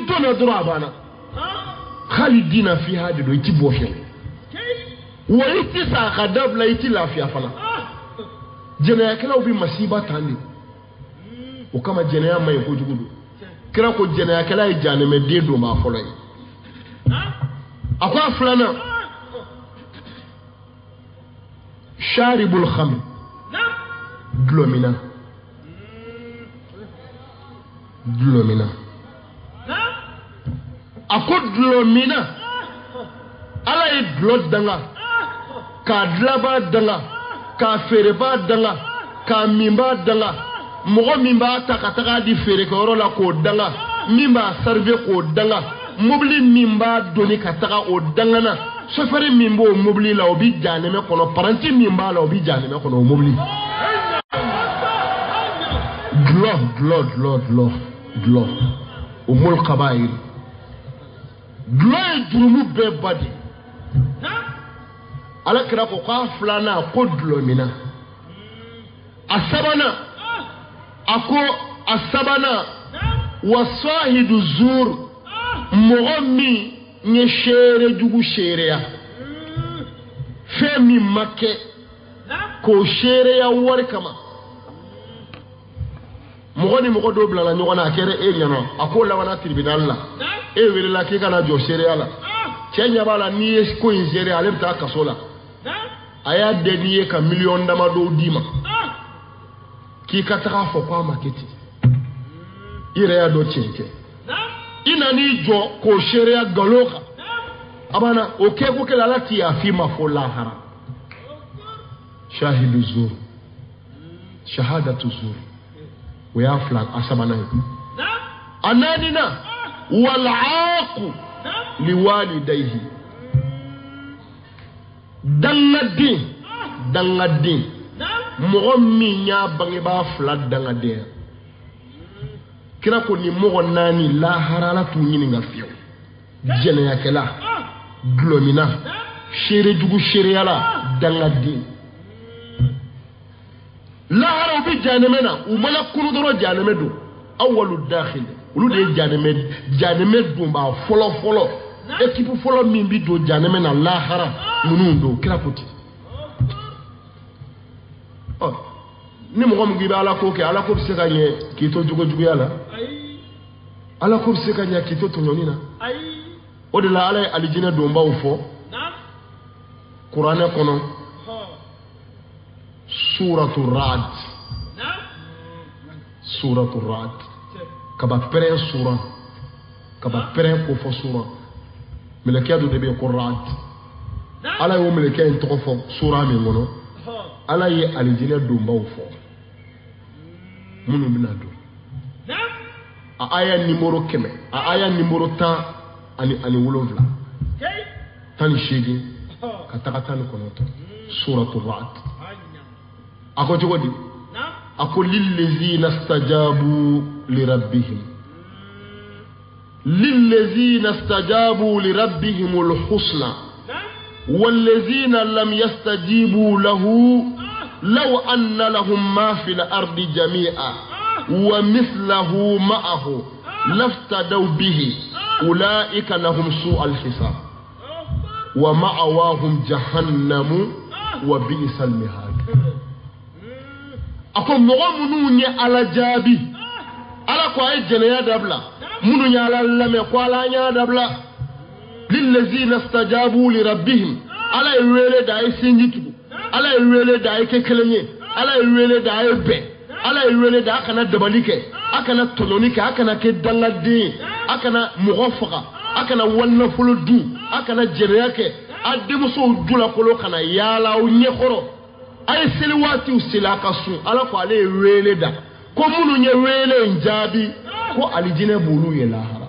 donna dura bana khalidina fiha de do iti bofiya wa iti sa khadab la iti lafiya fala jena kala ubi masiba tani o kama jena mai ko jugudu kira ko jena kala jana me de do ma folo yi akwa fulana sharibul khamr glomina ako glomina ala yi glod danga ka dlaba danga ka fereba danga ka mimba danga mogo mimba taka di fere ko la ko danga mimba serve ko danga mobili mimba doni ka taka o danga na chauffeur mimbo mobili la obi janeme kono paranti mimba la obi janeme kono mobili glo umul qabair glo durumu be badi ala kira ko qaflana qudlomina asabana wasahidu zur mu'ammi nye shere jugu shere ya femi make ko shere ya wari kama mogo do bla la nyona kere area no akola wana tribunal la e wele la ke kana jo shere ala chenya bala ni ko in shere ale ta kasola aya de ni ka million dama do dima ki ka ta fo kwa maketi ire ya do chenke ina ni jo ko shere ya galoka abana oke ko ke la ti afi ma fo la hara shahidu zur shahadatu zur ويا فلان أسمعنا أناننا والعاق لوالديه دنغدين مغمي يا بغيبا فلان دنغدين كنا كوني مغناني لا هرالا تونيني غفيو جنة يكلا glomina شيري جوغو شيري يالا دنغدين لا هرب جانمنا وملا كنو درو جانمدو أول الداخل ولو جانمد بومبا فلو ekipu folo mimbi do janemena la hara munundo krapoti ni mo ngom gibe ala ko ke ala ko se ganye kito jugo yala ala ko se ganye kito to nyonina o de la ala alijina do mba ufo qur'ana kono suratul rad kaba pere sura kaba pere ko fo sura meleke do debe qur'an ala yo meleke en to fo sura mi ngono ala yi alijina do mbaw fo munu bina do a aya numéro keme a aya numéro 10 ani wolofla tan shegi kataka tan kono to suratul rad ako jogodi ako lillazina istajabu lirabbihim الحسنى والذين لم يستجيبوا له لو أن لهم ما في الأرض جميعا ومثله معه لافتدوا به أولئك لهم سوء الحساب ومأواهم جهنم وبئس المهاد ako mogo munu nye ala jabi ala ko ay jene ya dabla munu nya ala lame ko ala nya dabla lillazina istajabu li rabbihim ala wele da ay sinjitu ala wele da ay kekelenye ala wele da ay be ala wele da akana dabalike akana tononike akana ke dangadi akana mughafaka akana wonna fuludu akana jere yake ademuso dula kolo kana yala o nyekoro ay seli wati usila kasu ala ko ale wele da ko munu nye wele njabi ko alijine bulu ye lahara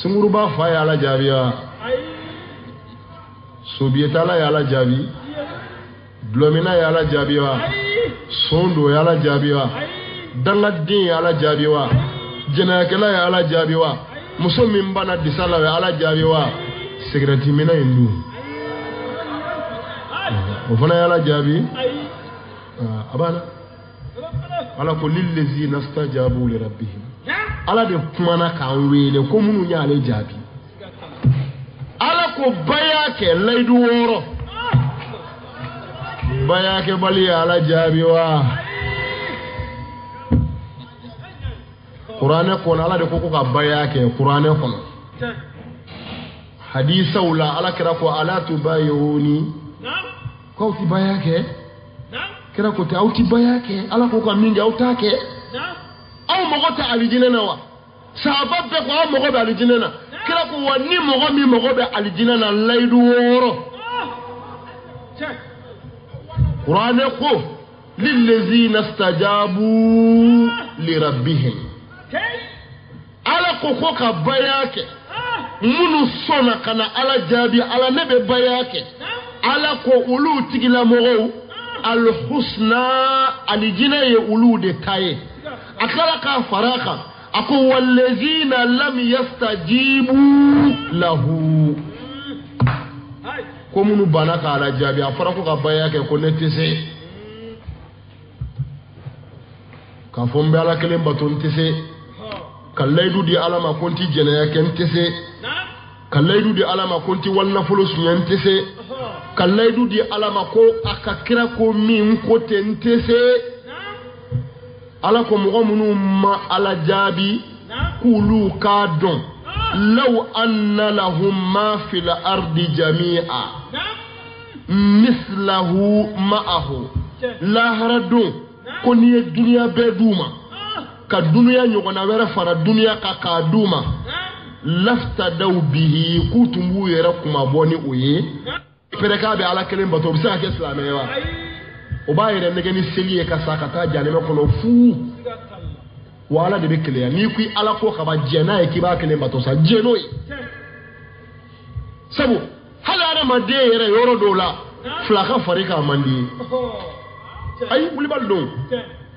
sunguru ba fa ya ala jabiya sobieta la ya ala jabi glomina ya ala jabiya sondo ya ala jabiya dangadin ya ala jabiya jenakela ya ala jabiya muso min bana disala ya ala jabiya secretary mina indu وفنا يلا جابي أبانا على كل الذين استجابوا لربهم ala de kumana kan wele ko munu nya ale jabi ala ko baya ke laydu woro baya ke bali ala jabi wa Qur'ane ko ala de ko ka baya ke Qur'ane ko hadisa wala ala kira ko ala tubayuni ko ti baya ke kira ko ta auti baya ke ala ko ka minga utake aw mogo ta alijina na wa sahaba be ko aw mogo be alijina na kira ko wani mogo mi mogo be alijina na laydu woro Qur'ane ko lillazina istajabu li rabbihim ala ko ka bayake munu sona kana ala jabi ala nebe bayake ala ko ulu tigila mogo al husna alijina ye ulu de taye akala ka faraka ako wallazina lam yastajibu lahu ko munu banaka ala jabi afarako ka bayake ko netese ka fombe ala kelen baton tese kallaydu di alama konti jenaya ken tese kallaydu di alama konti walna folo sunyan tese kallaydu di alama ko akakira ko min ko tentese ala ko mogo munu ma ala jabi kulu ka don law anna lahum ma fil ardi jami'a mislahu ma'ahu la haradun ko ni dunya be duma ka dunya nyogona wera fara dunya ka duma laftadaw bihi kutumbu yera kuma boni oye pereka be ala kelen bato bisa ke islamewa o ba yere ne gani seliye ka sakata janeme kono fu wala de bekele ni ku ala ko ka ba jena e kiba kelen bato sa jeno sabu hala ma de yere yoro dola flaka farika mandi ay bulibal don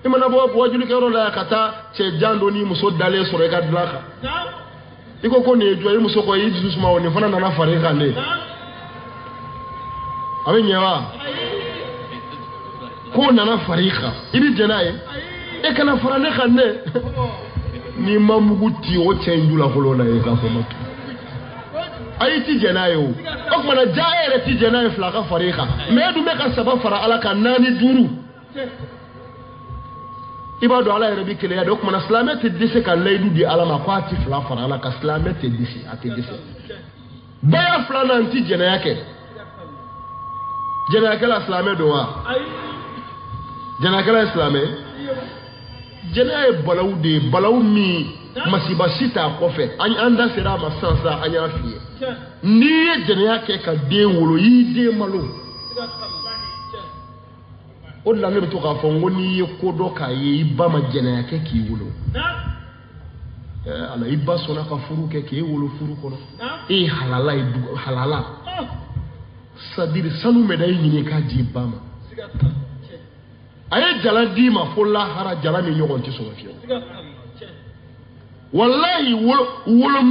imana bo wajulu ke rola kata che jando ni muso dale so rega dlaka iko ko ne jo muso ko yi Jesus ma woni fana na farika ne abenyewa ko nana farika ibi jenaye e kana farane khanne ni mamuguti o chenjula kolona e ka fomatu ayiti jenaye o okmana jaere ti jenaye flaka farika medu meka saba fara ala kan nani duru ibadu ala yarabi kele ya dokmana islamete dise kan laydu di ala ma kwati fla fara ala ka islamete dise ate dise baya flana anti jenaye ke jena kala islamé do wa jena kala islamé jena e balaw mi masiba sita ko fe anda sera ma sansa anya fie ni jena ke ka de wolo yi de malo o la ne to ka fongo ni ko do ka yi ba ma jena ke ki wolo ala iba sona ka furu ke wolo furu kono e halala sadiri sanu medai nyine ka di bama aye jala di ma folla hara jala mi nyogon ti so fiyo wallahi wolo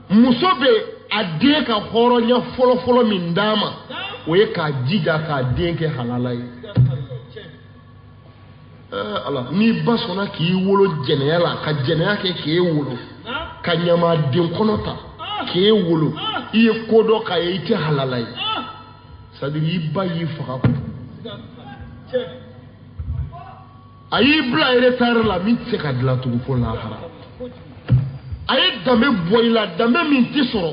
muso be ade ka horo nya folo min dama o ye ka jija ka denke halalai ala ni basona ki wolo jenela ka jenaya ke wolo ka nyama din konota ke wolo iye kodo ka ye ite halalai sadiri iba yi faka ko ayi bla ire tar la min se ka dila tugu fo la hara ayi dame boyla dame min ti soro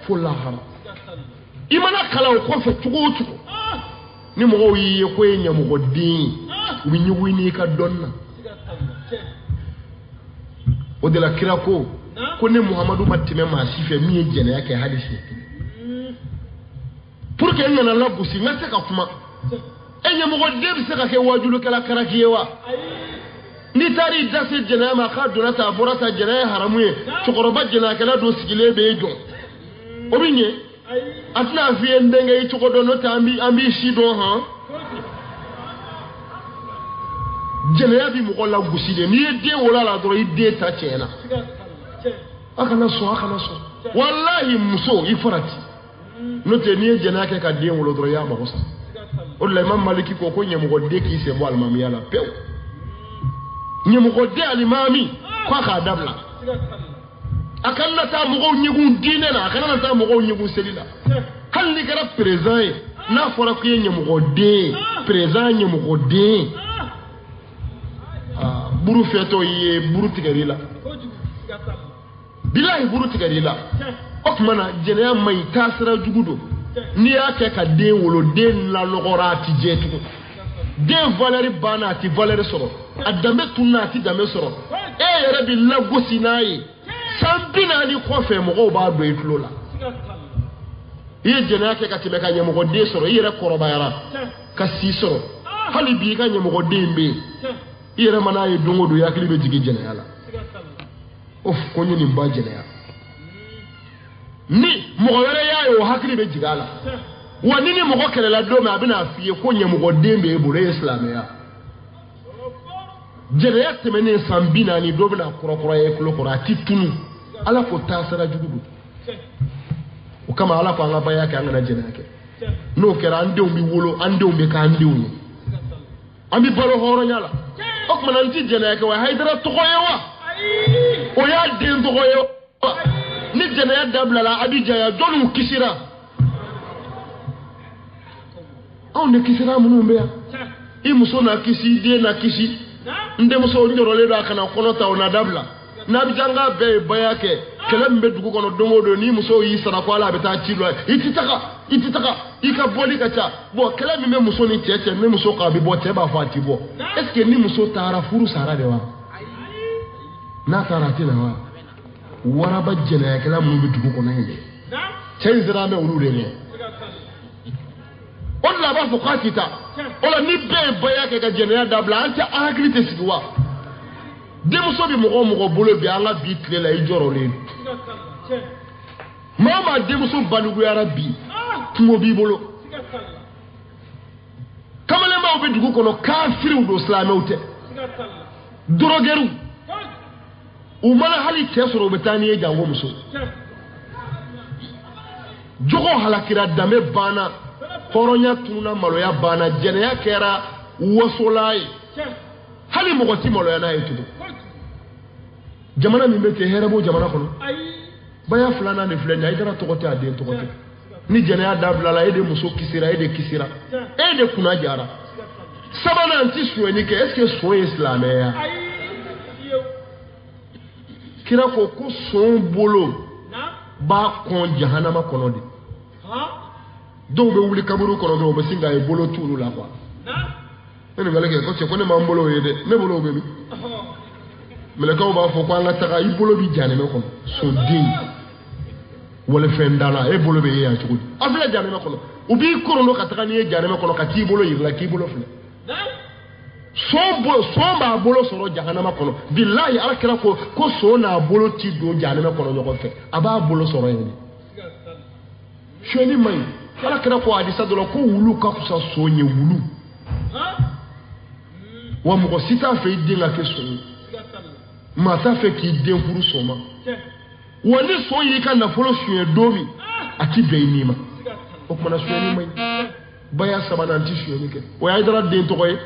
fo la hara imana kala ko fe tugu ni mo yi ko ye nyamo ko din wi nyuwi ni ka donna o de la kirako ko ne Muhammadu matime ma sife mi jene yake hadisi pour que ngana la busi ngate ka kuma enya mo debi se ka ke wajulu kala karakiyewa ni tari dase jene ma ka donata borata jene haramuye chokoroba jene kala do sigile be do obinye atna fi ndenge yi chokodo no ambi shido ha jene ya bi mo ko la busi de ni de wala la do ide ta chena akana so wallahi muso ifarati note ni jena ke ka de wolo do ya ba ko sa o le imam maliki ko nyemu ko de ki se bo almami ala pew nyemu ko de alimami kwa ka dabla akanna ta mo nyigun dine na akanna ta mo nyigun selila hal ni gara présent na fora ko yenye mo de présent yenye mo de buru feto ye buru tigarila billahi buru tigarila okmana jene mai tasira jugudo ni yake ka den wolo den la logora ti jetu den valeur bana ti valeur soro adame tunna ti dame soro yere bi lagosi nayi sambina ni ko fe mo ba do itlo la ye jene yake ka tibe ka nyemo ko de soro yere koroba yara ka si soro hali bi ka nyemo ko dembe yere mana ye dongo do yakli be jigi jene yala of ko nyini ba jene yala ni mogo were yayo hakili be jigala wani ni mogo kelela dome abina fiye ko nye mogo dembe ebore islamia jere ya temene sambina ni dobina kura ye kuro ati tunu ala ko tasara jugudu o kama ala ko anga baya ke anga na jene yake no kera ande umbi wolo ande umbi ka ande unu ambi balo horo nyala ok mananti jene yake wa haidara tokoyewa o ya den tokoyewa ni jene ya dabla la abija ya jonu kisira on ne kisira munumbe ya imuso na kisi de na kisi nde muso ndorole da kana konota ona dabla na bijanga be bayake kelembe dugu kono dongodo ni muso yi sara ko ala beta chilo ititaka ika boli kacha bo kelemi me muso ni cheche me muso ka bi bo teba fati bo est ce que ni muso tara furu sara de wa na tara tina wa waraba jena ya kala mun bitu ko nan ye cey zira me wulu ne on la ba fo katita ola ni be baya ke ga jena ya dabla anta agrite sigwa demu so bi mo bolo bi ala bi tle la ijoro le mama demu so balugu ya rabbi tumo bi bolo kamale ma obi dugu kono kafiru do islamewte drogeru umala hali tesoro betani e jango muso jogo halakira dame bana koronya tuna maloya bana jeneya kera wasolai hali mogoti maloya na etudo jamana mimbete herabo jamana kono baya fulana ne fulana idara tokote ade tokote ni jeneya dabla la ede muso kisira ede kuna jara sabana anti sueni ke est-ce que so islamia kira ko son bolo ba kon jahannama kono de do be wuli kaburu kono do be singa e bolo tulu la kwa ene galeke ko se ko ne ma mbolo yede ne bolo be mi mele ka ba fo ko anga taka i bolo bi jane me kono so din wala fendala e bolo be ya chukudi afla jane me kono ubi kono ka taka ni e jane me kono ka ti bolo yirla ki bolo fle somba bolo soro jahannama kono billahi alakira ko so na bolo ti do jahannama kono nyoko fe aba bolo soro yeni shoni mai alakira ko hadisa do ko wulu ka kusa so nye wulu wa mo sita fe dinga ke so mata fe ki den furu soma woni so yi kan na folo suye domi ati be nima o kuma na suye mai baya sabana anti suye ni ke o ya idara den to koy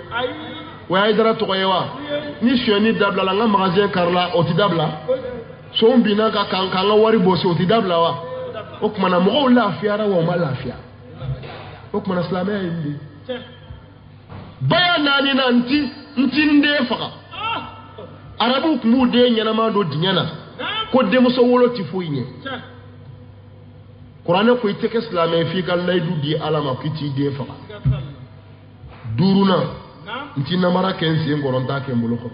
wa idara to koyewa ni shoni dabla la nga magasin karla oti dabla so mbina ka kanka nga wari bosi oti dabla wa o kuma na mo la fiara wa ma la fiara o kuma na islamia indi baya nani na nti nde faka arabu kumu de nyana ma do dinyana ko de mo so wolo ti foyinye qur'an ko iteke islamia fi kal laydu di alama kiti de faka duruna nti namara kensi ngoronta ke mbolo ko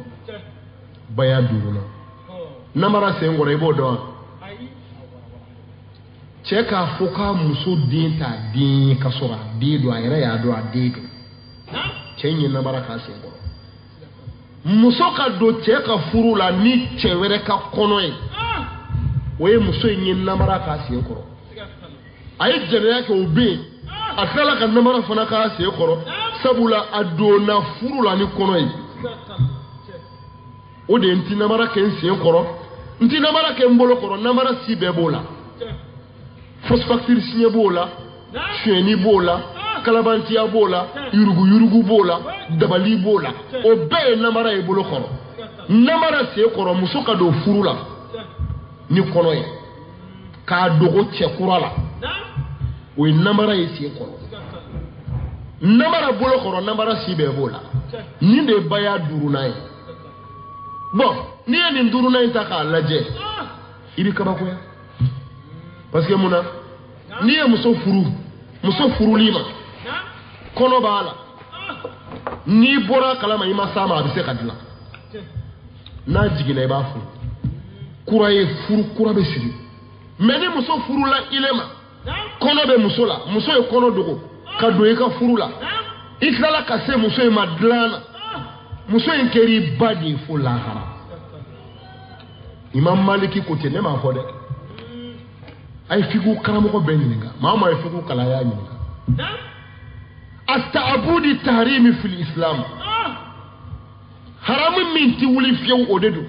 baya duruna namara se ngoro ibo do cheka foka muso dinta din kasora dido ayra ya do adido chenye namara ka se ngoro muso ka do cheka furula ni chewere ka kono e we muso nyi namara ka se ngoro ay jere yake obi akala ka namara fana ka se ngoro sabula adona furula ni kono yi o de nti namara ken sen koro nti namara ken mbolo koro namara si be bola fosfacture signé bola cheni bola kalabantia bola yurugu bola dabali bola o be namara e bolo koro namara se koro muso ka do furu la ni kono ye ka dogo cɛ kura la o ye namara ye se koro namara bolo koro namara si bɛ b'o la ni de baya duruna ye bon ni ye nin duruna in ta k'a lajɛ i bɛ kabakoya parce que mun na n'i ye muso furuli ma kɔnɔ b'a la n'i bɔra kalama i ma s'a ma a bɛ se ka dilan n'a jiginna i b'a furu kura ye furu kura bɛ sigi mais ni muso furula ile ma kɔnɔ bɛ muso la muso ye kɔnɔ dogo ka don i ka furu la i tilala ka se muso in ma dilan na muso in kɛr'i ba de ye fo lahara Imam Maliki ko ten ne m'a fɔ dɛ a ye fiqhu karamɔgɔ bɛɛ ɲininka maa ma ye fiqhu kalan y'a ɲininka at-ta'budi tahrimi fil islam haramu min ti wuli fiyewu o de don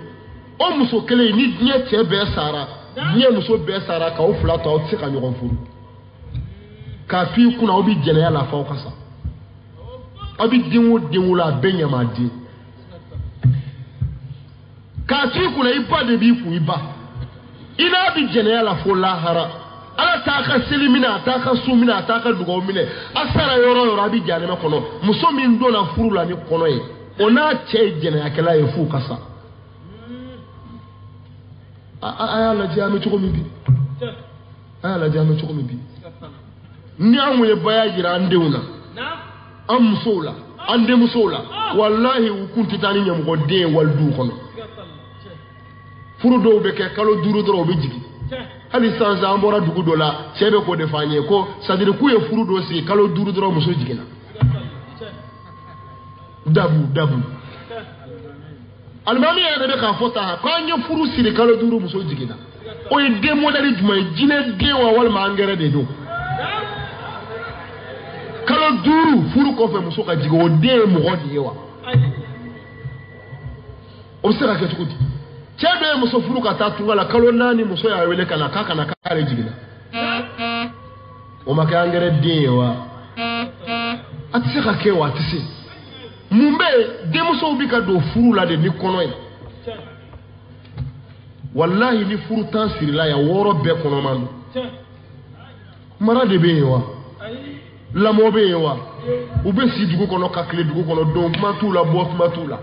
o muso kelen ni diɲɛ cɛ bɛɛ sara diɲɛ muso bɛɛ sara k'aw fila to aw tɛ se ka ɲɔgɔn furu k'a f'i kunna aw bɛ jɛnɛya la f'aw ka sa aw bɛ den o den wolo a bɛɛ ɲamaden k'a f'i kunna i ba de b'i kun i ba i n'a bɛ jɛnɛya la fo lahara ala t'a ka seli minɛ a t'a ka su minɛ a t'a ka dugawu minɛ a sara yɔrɔ o yɔrɔ a bɛ janɛmɛ kɔnɔ muso min donna furu la ni kɔnɔ ye o n'a cɛ ye jɛnɛyakɛla ye f'u ka sa a y'a lajɛ an bɛ cogo min bi a y'a lajɛ an bɛ cogo min bi ni an kun ye baya jira an denw na an musow la an denmusow la walahi u kun tɛ taa ni ɲɛmɔgɔ den ye waliduw kɔnɔ furu dɔw bɛ kɛ kalo 5 dɔrɔn u bɛ jigin hali sisan an bɔra dugu dɔ la cɛ bɛ k'o de f'an ye ko sadiri k'u ye furu dɔ sigi kalo 5 dɔrɔn muso jiginna dabu alimami yɛrɛ de bɛ k'a fɔ ta k'an ye furu siri kalo 5 muso jiginna o ye den modèle jumɛn ye jinɛ den wa walima angɛrɛ de don kalo 5 furu kɔfɛ muso ka jigin o den ye mɔgɔ de ye wa o bɛ se ka kɛ cogo di cɛ dɔ ye muso furu ka taa tunga la kalo 4 muso y'a wele ka na k'a kana k'ale jiginna o ma kɛ angɛrɛ den ye wa a tɛ se ka kɛ wa a tɛ se mun bɛ yen denmusow bɛ ka don furu la de ni kɔnɔ ye walahi ni furu tan sirila yan 6 bɛɛ kɔnɔman don mara de bɛ yen wa lamɔ bɛ yen wa u bɛ si dugu kɔnɔ ka tile dugu kɔnɔ don kuma t'u la bɔ kuma t'u la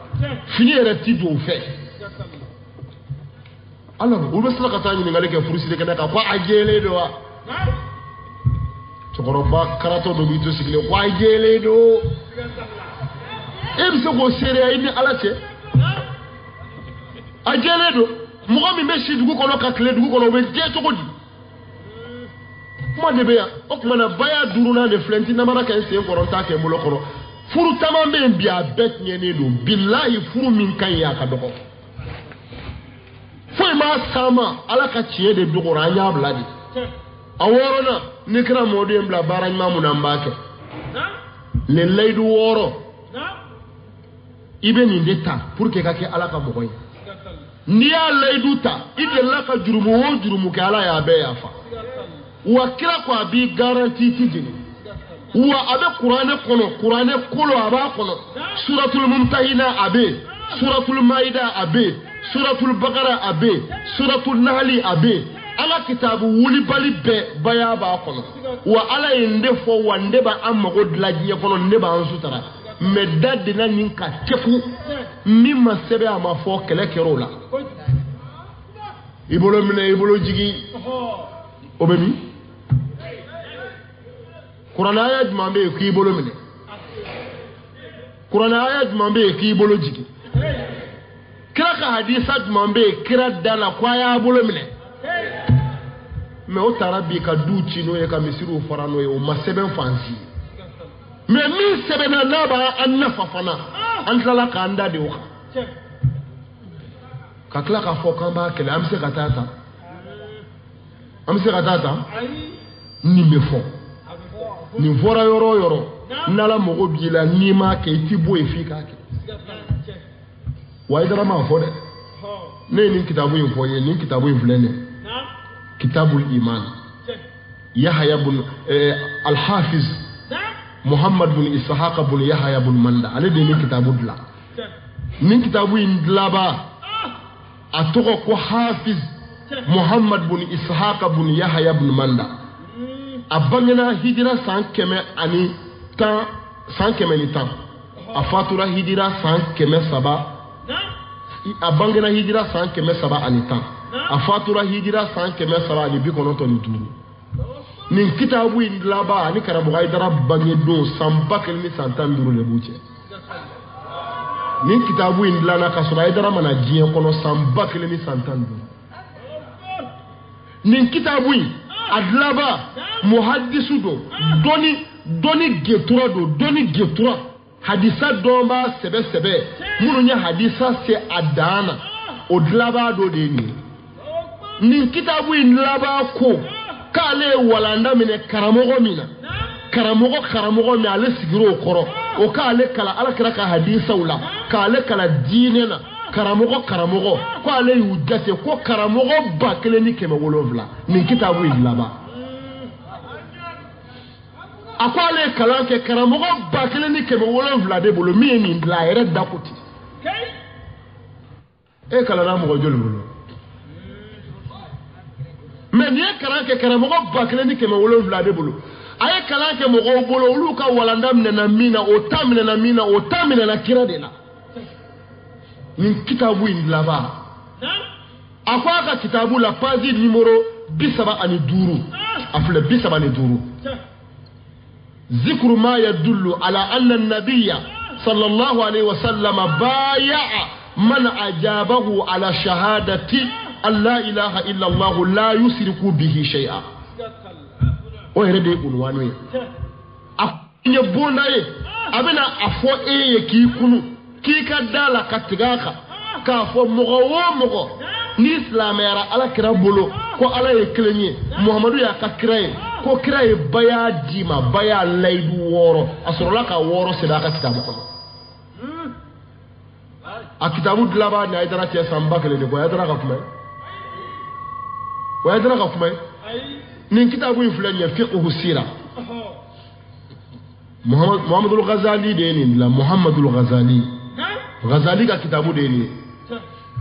fini yɛrɛ ti don u fɛ alors u bɛ sila ka taa ɲininkali kɛ furusiri kɛnɛ kan ko a jɛlen don wa cɛkɔrɔba karatɔ dɔ b'i to sigilen ko a jɛlen don e bɛ se k'o seereya i ni ala cɛ a jɛlen don mɔgɔ min bɛ si dugu kɔnɔ ka tile dugu kɔnɔ o bɛ jɛ cogo di kuma de bɛ yan o tuma na baya 5nan de filɛ n ti namara kɛ n sen kɔrɔ n t'a kɛ n bolo kɔrɔ furu caman bɛ yen bi a bɛɛ tiɲɛnen don bilahi furu min ka ɲi a ka dɔgɔ foyi m'a s'an ma ala ka tiɲɛ de dogora an y'a bila de a 6nan ni kɛra mɔden bila baara ɲuman mun na n b'a kɛ le layidu 6 i bɛ nin de ta pour que ka kɛ ala ka mɔgɔ ye n'i y'a layidu ta i delila ka jurumu o jurumu kɛ ala y'a bɛɛ yafa wa kira ko a b'i garanti ti jeni wa a bɛ kuranɛ kɔnɔ kuranɛ kolo a b'a kɔnɔ suratul mumtahina a bɛ yen suratul maida a bɛ yen suratul bakara a bɛ yen suratul nahli a bɛ yen ala kitabu wulibali bɛɛ baya b'a kɔnɔ wa ala ye n de fɔ wa n de b'an mago dilan diɲɛ kɔnɔ n de b'an sutura mais da de na nin ka teku min ma sɛbɛn a ma fɔ kɛlɛ kɛr'o la i bolo minɛ i bolo jigi o bɛ min kuranɛ aya jumɛn bɛ yen k'i bolo minɛ kuranɛ aya jumɛn bɛ yen k'i bolo jigi kira ka hadisa jumɛn bɛ yen kira da la ko a y'a bolo minɛ mais o taara bi ka du ci n'o ye ka misiriw fara n'o ye o ma sɛbɛn fan si mais min sɛbɛnna n'a b'an nafa fana an tilala k'an da de o kan ka tila k'a fɔ k'an b'a kɛlɛ an bɛ se ka taa ta an bɛ se ka taa ta nin bɛ fɔ nin fɔra yɔrɔ o yɔrɔ n'ala mago b'i la n'i m'a kɛ i ti bɔ yen f'i k'a kɛ wa i dara m'a fɔ dɛ ne ye nin kitabu in fɔ ye nin kitabu in filɛ nin ye kitabul iman yahya bun al-hafiz muhammad bun ishaq bun yahya bun manda ale de nin kitabu dilan nin kitabu indlaba atoko ko Hafiz Muhammad bin Ishaq bin Yahya bin Manda abangena hijira san keme ani tan san keme ni tan afatura hijira san keme saba abangena hijira san keme saba ani tan afatura hijira san keme saba ani bikonoto ni duru nin kitabu indlaba ani karabu aidara bange do san bakel ni santan duru le buche nin kitabu indlana kasura aidara mana jiye kono san bakel ni santan duru nin kitabu adlaba muhaddisu do doni getura hadisa domba sebe mununya hadisa se adana odlaba do de ni nin kitabu indlaba ko kale walanda mine karamogo mi ale sigiro koro o kale kala alakira ka hadisa wala kale kala dinena karamogo ko ale yujate ko karamogo bakele ni keme wolovla nin kitabu indlaba akwale kala ke karamogo bakele ni keme wolovla de bolo mi ni ndla ere dakuti e kala na mo jol bolo mais ni kala ke karamogo bakele ni keme wolovla de bolo ay kala ke mo bolo uluka walanda mena mina o tamina na kira de la nin kitabu indlaba akwaka kitabu la page numéro 72 afle 72 ذكر ما يدل على أن النبي صلى الله عليه وسلم بايع من أجابه على شهادة أن لا إله إلا الله لا يشرك به شيئا وهذا عنوانه يبون أبنا أفو إيه كي كنو كي كدالا كتغاكا كافو مغو ni islamera ala kira bolo ko ala ye klenye muhammadu ya ka kiraye ko kiraye baya dima baya laidu woro asorola ka woro sedaka kitabu ko a kitabu dilaba ni aidara ti samba kele ni ko aidara ka kuma ni kitabu influence fiqh sira muhammadul ghazali de ni la muhammadul ghazali ka kitabu de ni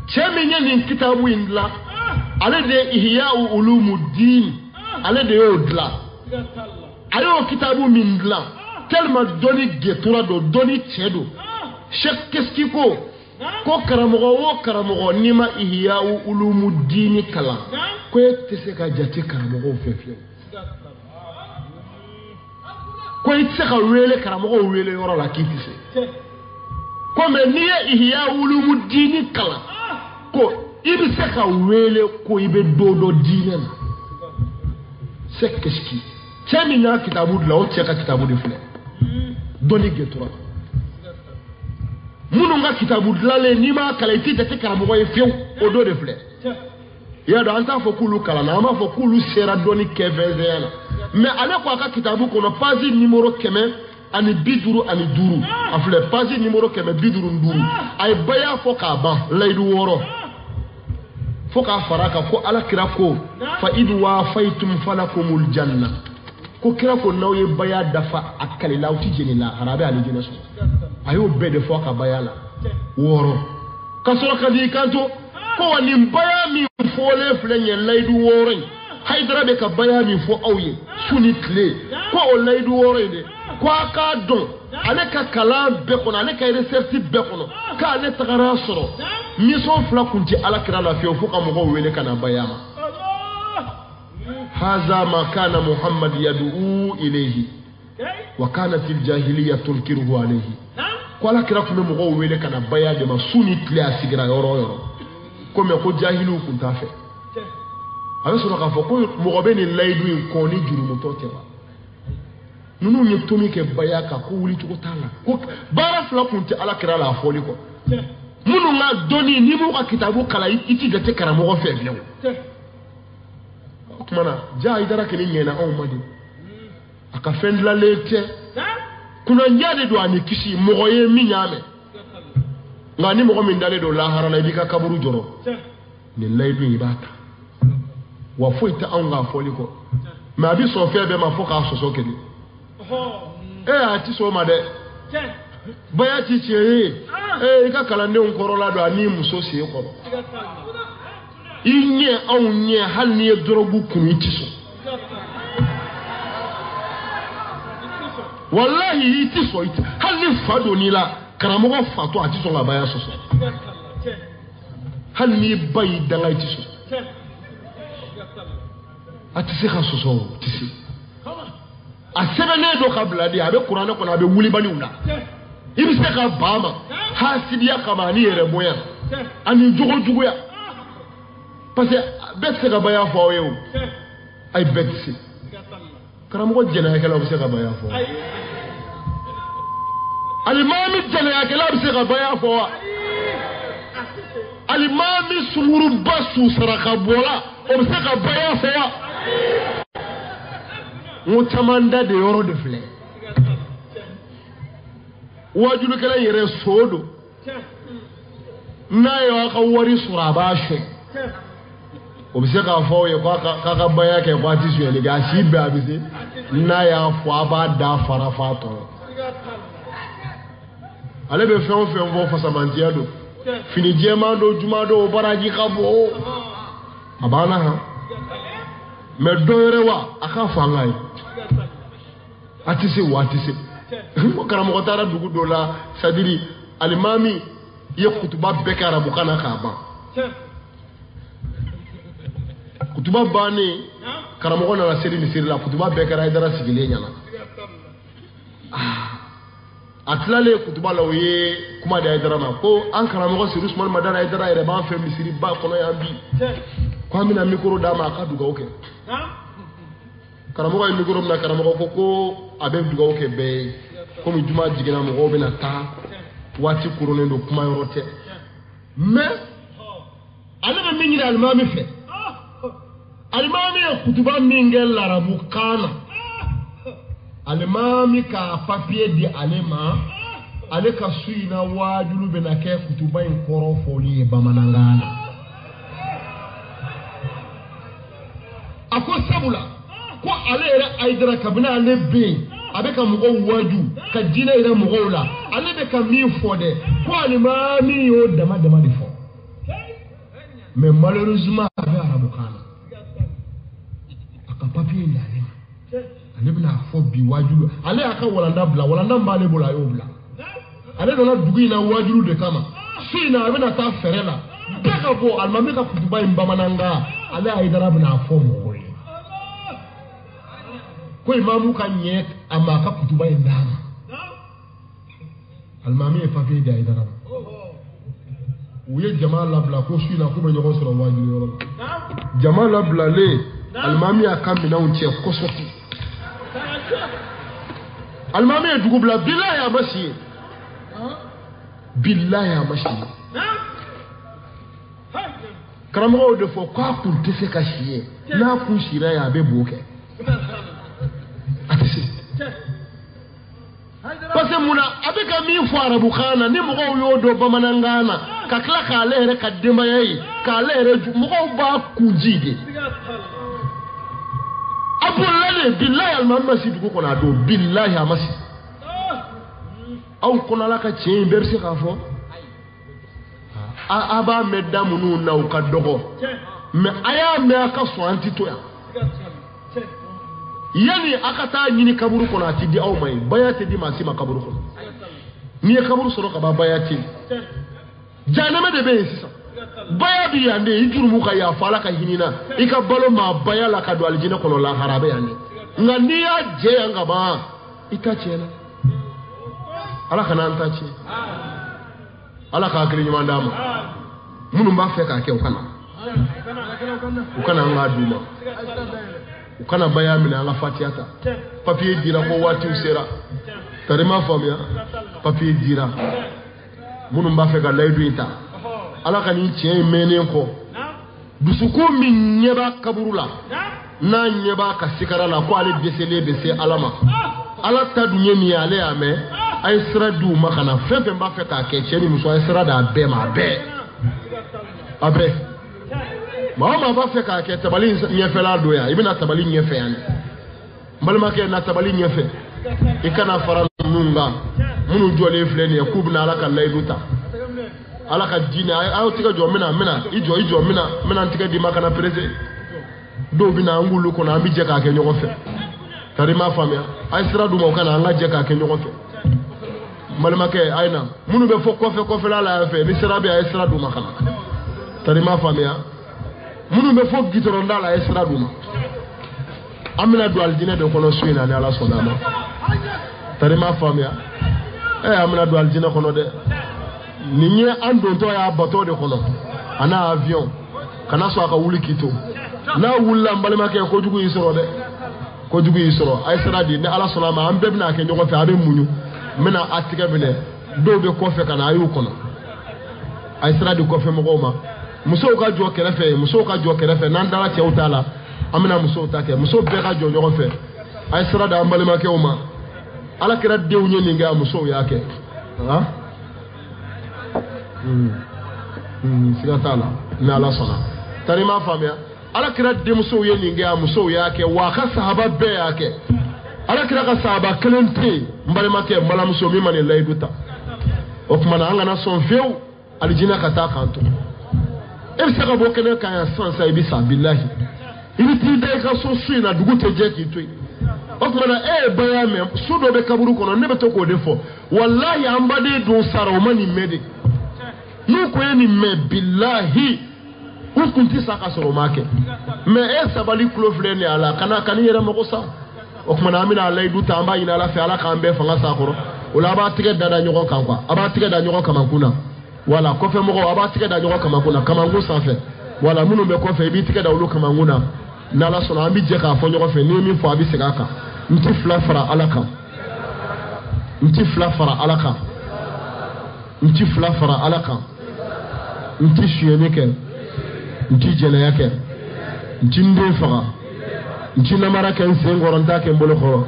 cheminya ni kitabu indla ale de ihya ulumuddin ale de odla ayo kitabu mindla tellement doni getura do doni chedo chek keski ko karamogo nima ihya ulumuddin kala ko tese ka jati karamogo fefle ko itse ka wele karamogo wele yoro la kitise ko me niye ihya ulumuddin kala ko ibi seka wele ko ibe dodo dinen sekeski chemi na kitabu la o cheka kitabu de fle doni getura mununga kitabu la le nima kala itite te karamogo ye few o do de fle ya do anta fo kulu kala na ma fo kulu sera doni kevezela mais ale ko aka kitabu ko no page numéro keme ani biduru ani duru afle page numéro keme biduru nduru ay baya fo ka ban laydu woro foka faraka ko ala kira ko fa idu wa faytum falakumul janna ko kira ko nawye baya dafa akali lawti jeni la harabe ali jena so ayo bede foka bayala woro kasoro kadi kanto ko wani baya mi fole flenye laydu woro haydara be ka baya mi fo awye sunitle ko o laydu woro de ko aka don ale ka kala be kono ale ka research be kono ka ale tagara soro mission fla kunti ala kira la fiyo fuka mo wele kana bayama haza ma kana muhammad yad'u ilayhi wa kanat al jahiliya tunkiruhu alayhi ko ala kira kuma mo wele kana bayade ma suni tlia sigira yoro ko me ko jahilu kunta fe ayo sura ka fo ko mo be ni laydu ko ni juru mo totewa nunu ni tomi ke bayaka ko wuli to tala ko bara fla kunti ala kira la foli ko munu nga doni ni mu ka kitabu kala iti gate karamogo fe biyo kumana ja idara ke ni nyena o madi aka fendla lete kuna njade do ani kisi mogo ye minyame ngani mogo min dale do la harala ibika kaburu joro ni laydu ibata wa foita anga foliko ma bi so fe be ma foka so kedi ati so ma de baya ti chere i ka kalandenw kɔrɔla don ani muso sen kɔrɔ i ɲɛ anw ɲɛ hali n'i ye dɔrɔgu kunu i ti sɔn wallahi i ti sɔn hali ni fa don n'i la karamɔgɔ fatɔ a ti sɔn ka baya sɔsɔ hali n'i ba y'i danga i ti sɔn a ti se ka sɔsɔ o ti se a sɛbɛnnen don ka bila de a bɛ kuranɛ kɔnɔ a bɛ wulibaliw la i bɛ se ka ba ma hasidiya kama ani yɛrɛ bonya ani jogo juguya parce que bɛɛ tɛ se ka baya fɔ aw ye o ayi bɛɛ tɛ se karamɔgɔ jɛnɛyakɛlaw bɛ se ka baya fɔ alimami jɛnɛyakɛlaw bɛ se ka baya fɔ wa alimami sunguruba su saraka bɔla o bɛ se ka baya fɔ wa n ko caman da de yɔrɔ de filɛ wajulukɛla yɛrɛ so don n'a ye aw ka wari sɔrɔ a b'a sɔn o bɛ se k'a fɔ aw ye k'a ka baya kɛ k'a ti sonyɛli kɛ a si bɛɛ a bɛ se n'a y'a fɔ a b'a da fara f'a tɔrɔ ale bɛ fɛn o fɛn fɔ fasamantiya don fini jɛman don juma don o baraji ka bon a banna han mais dɔ yɛrɛ wa a ka fanga ye a tɛ se wa a tɛ se karamɔgɔ taara dugu dɔ la sadiri alimami ye kutuba bɛɛ kɛ arabukan na k'a ban kutuba bannen karamɔgɔ nana seri misiri la kutuba bɛɛ kɛra Hayidara sigilen ɲɛna a tilalen kutuba la o ye kuma di Hayidara ma ko an karamɔgɔ Siri Usumani Madara Hayidara yɛrɛ b'an fɛ misiri ba kɔnɔ yan bi ko an bɛna mikoro d'a ma a ka dugawu kɛ karamɔgɔ ye mikoro minɛ karamɔgɔ ko a bɛ dugawu kɛ bɛɛ ye komi juma jiginna mɔgɔw bɛna taa waati koronnen don kuma yɔrɔ tɛ mais ale bɛ min ɲini alimami fɛ alimami ye kutuba min kɛ larabukan na alimami ka papiye di ale ma ale ka su in na wajulu bɛna kɛ kutuba in kɔrɔ fɔli ye bamanankan na a ko sabula ko ale yɛrɛ Hayidara kabini ale bɛ yen a bɛ ka mɔgɔw waju ka diinɛ yɛrɛ mɔgɔw la ale bɛ ka min fɔ dɛ ko alimami y'o dama dama de fɔ mais malheureusement a bɛ arabukan na a ka papiye di ale ma ale bɛna fɔ bi wajulu ale y'a ka walanda bila walanda min b'ale bolo a y'o bila ale nana dugu in na wajulu de kama su in na a bɛna taa fɛrɛ la bɛɛ ka bɔ alimami ka kutuba in bamanankan ale Hayidara bɛna fɔ mɔgɔw ye ko imamu ka ɲɛ a ma ka kutuba in d'a ma alimami ye papiye di Hayidara ma u ye jama labila ko su in na k'u bɛ ɲɔgɔn sɔrɔ wajulu yɔrɔ la jama labilalen alimami y'a ka minɛnw cɛ kɔsɔti alimami ye dugu bila bilahi a ma si ye bilahi a ma si ye karamɔgɔw de fɔ k'a kun tɛ se ka si ye n'a kun sira ye a bɛ bo kɛ a tɛ se parce que munna a bɛ ka min fɔ arabukan na ni mɔgɔw y'o dɔn bamanankan na ka tila k'ale yɛrɛ ka denbaya ye k'ale yɛrɛ mɔgɔw b'a kun ji de a bolila de bilahi alimami ma si dugu kɔnɔ a don bilahi a ma si aw kɔnɔ Ala ka tiɲɛ in bɛɛ bɛ se k'a fɔ a b'a mɛn da minnu na u ka dɔgɔ mais a y'a mɛn a ka sɔn an tɛ to yan yani a ka taa ɲini kaburu kɔnɔ a tɛ di aw ma ye baya tɛ di maa si ma kaburu kɔnɔ n'i ye kaburu sɔrɔ ka ban baya tɛ yen jahanama de bɛ yen sisan baya bɛ yan de i jurumu ka yafa Ala ka hinɛ na i ka balo maa baya la ka don alijinɛ kɔnɔ lahara a bɛ yan de nka n'i y'a jɛ yan ka ban i ta tiɲɛna Ala kana an ta tiɲɛ Ala ka hakili ɲuman d'a ma minnu b'a fɛ k'a kɛ u kana an k'a d'u ma u kana baya minɛ an ka fatiya ta papiye dira ko waatiw sera tari m'a faamuya papiye dira minnu b'a fɛ ka layidu in ta Ala ka nin tiɲɛ in mɛnnen kɔ dusukun min ɲɛ b'a kaburu la n'a ɲɛ b'a ka sigara la ko ale dɛsɛlen bɛ se Ala ma Ala ta dun ye min ye ale y'a mɛn a ye sira di u ma ka na fɛn fɛn b'a fɛ k'a kɛ cɛ ni muso a ye sira d'a bɛɛ ma a bɛɛ maa o maa b'a fɛ k'a kɛ tabali ɲɛfɛla don yan i bɛna tabali ɲɛfɛ yan n balimakɛ na tabali ɲɛfɛ i kana fara ninnu kan minnu jɔlen filɛ nin ye k'u bɛna Ala ka layidu ta ala ka diinɛ aw tigɛ jɔ mina i jɔ mina tigɛ di ma kana pressé dɔw bina an gulu kɔnɔ an bi jɛ k'a kɛ ɲɔgɔn fɛ tari ma faamuya a ye sira d'u ma o kana an ka jɛ k'a kɛ ɲɔgɔn fɛ balimakɛ a ye na minnu bɛ fɔ kɔfɛla la yan fɛ ni sira bɛ a ye sira d'u ma kana tari ma faamuya minnu bɛ fɔ gitɔrɔnda la a ye sira d'u ma an bɛna don alijinɛ de kɔnɔ su in na ni ala sɔnna ma tari ma faamuya an bɛna don alijinɛ kɔnɔ dɛ nin ye an dontɔ y'a bateau de kɔnɔ a n'a avion kana sɔn a ka wuli k'i to n'a wulila n balimakɛ kojugu y'i sɔrɔ dɛ kojugu y'i sɔrɔ a ye sira di ni ala sɔnna ma an bɛɛ bɛna kɛ ɲɔgɔn fɛ a bɛ muɲu n bɛna a tigɛ minɛ dɔw bɛ kɔfɛ ka na a y'u kɔnɔ a ye sira di kɔfɛ mɔgɔw ma musow ka jɔ kɛrɛfɛ n'an dara cɛw t'a la an bɛna musow ta kɛ musow bɛɛ ka jɔ ɲɔgɔn fɛ a ye sira di an balimakɛw ma ala kɛra denw ye nin kɛ a musow y'a kɛ siga t'a la ni ala sɔnna tari ma faamuya ala kɛra denmusow ye nin kɛ a musow y'a kɛ wa a ka sahaba bɛɛ y'a kɛ ala kɛra ka sahaba kelen tɛ yen n balimakɛ n balimamuso min ma nin layidu ta o tuma na an kana sɔn fiyewu alijinɛ ka taa kan to e bɛ se ka bɔ kɛnɛ kan yan sisan sa i bɛ sa bilahi i bɛ t'i da i ka so su in na dugu tɛ jɛ k'i to yen o tuma na e ye baya mɛn so dɔ bɛ kaburu kɔnɔ ne bɛ to k'o de fɔ walahi an baden don sara o ma nin mɛn de n'u ko ye nin mɛn bilahi u tun tɛ sa ka sɔrɔ o ma kɛ mɛ e sabali tulo filɛ nin a la kan'i yɛrɛ mago sa o tuma na an bɛna layidu ta an b'a ɲini ala fɛ ala k'an bɛɛ fanga sa kɔrɔ o la a b'a tigɛ da ɲɔgɔn kan quoi a b'a tigɛ da ɲɔgɔn kamankun na wala kɔfɛ mɔgɔw a b'a tigɛ da ɲɔgɔn kamankun na kamankun sanfɛ wala minnu bɛ kɔfɛ i b'i tigɛ da olu kamankun na n'ala sɔnna an bɛ jɛ k'a fɔ ɲɔgɔn fɛ n'i ye min fɔ a bɛ segin a kan n tɛ fila fara ala kan n tɛ fila fara ala kan n tɛ fila fara ala kan n tɛ suyɛni kɛ n tɛ jɛnɛya kɛ n tɛ n den faga n tɛ namara kɛ n sen kɔrɔ n t'a kɛ n bolo kɔrɔ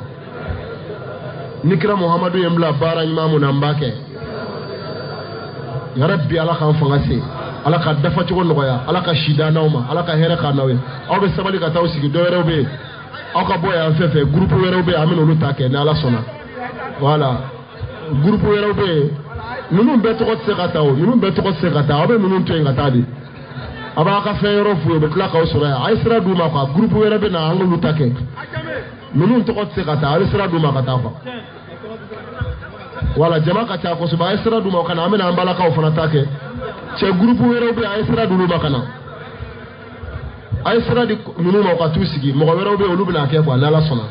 ni kira muhamadu ye n bila baara ɲuman mun na n b'a kɛ yarabi ala k'an fanga se ala ka dafa cogo nɔgɔya ala ka sida n'aw ma ala ka hɛrɛ k'a n'aw ye aw bɛ sabali ka taa sigi dɔ wɛrɛw bɛ yen aw ka bɔ yan fɛn fɛn groupe wɛrɛw bɛ yen an bɛ n'olu ta kɛ ni ala sɔnna voilà groupe wɛrɛw bɛ yen ninnu bɛɛ tɔgɔ tɛ se ka taa o ninnu bɛɛ tɔgɔ tɛ se ka taa aw bɛ ninnu to yen ka taa de a b'a ka fɛn yɔrɔ f'u ye u bɛ tila k'aw sɔrɔ yan a ye sira d'u ma quoi groupe wɛrɛ bɛ na an k'olu ta kɛ ninnu tɔgɔ tɛ se ka taa a ye sira d'u ma ka taa quoi voilà jama ka ca kosɛbɛ a ye sira d'u ma ka na an bɛ na an balakaw fana ta kɛ cɛ groupe wɛrɛw bɛ yen a ye sira d'olu ma ka na a ye sira di ninnu ma u ka t'u sigi mɔgɔ wɛrɛw bɛ yen olu bɛ n'a kɛ quoi n'ala sɔnna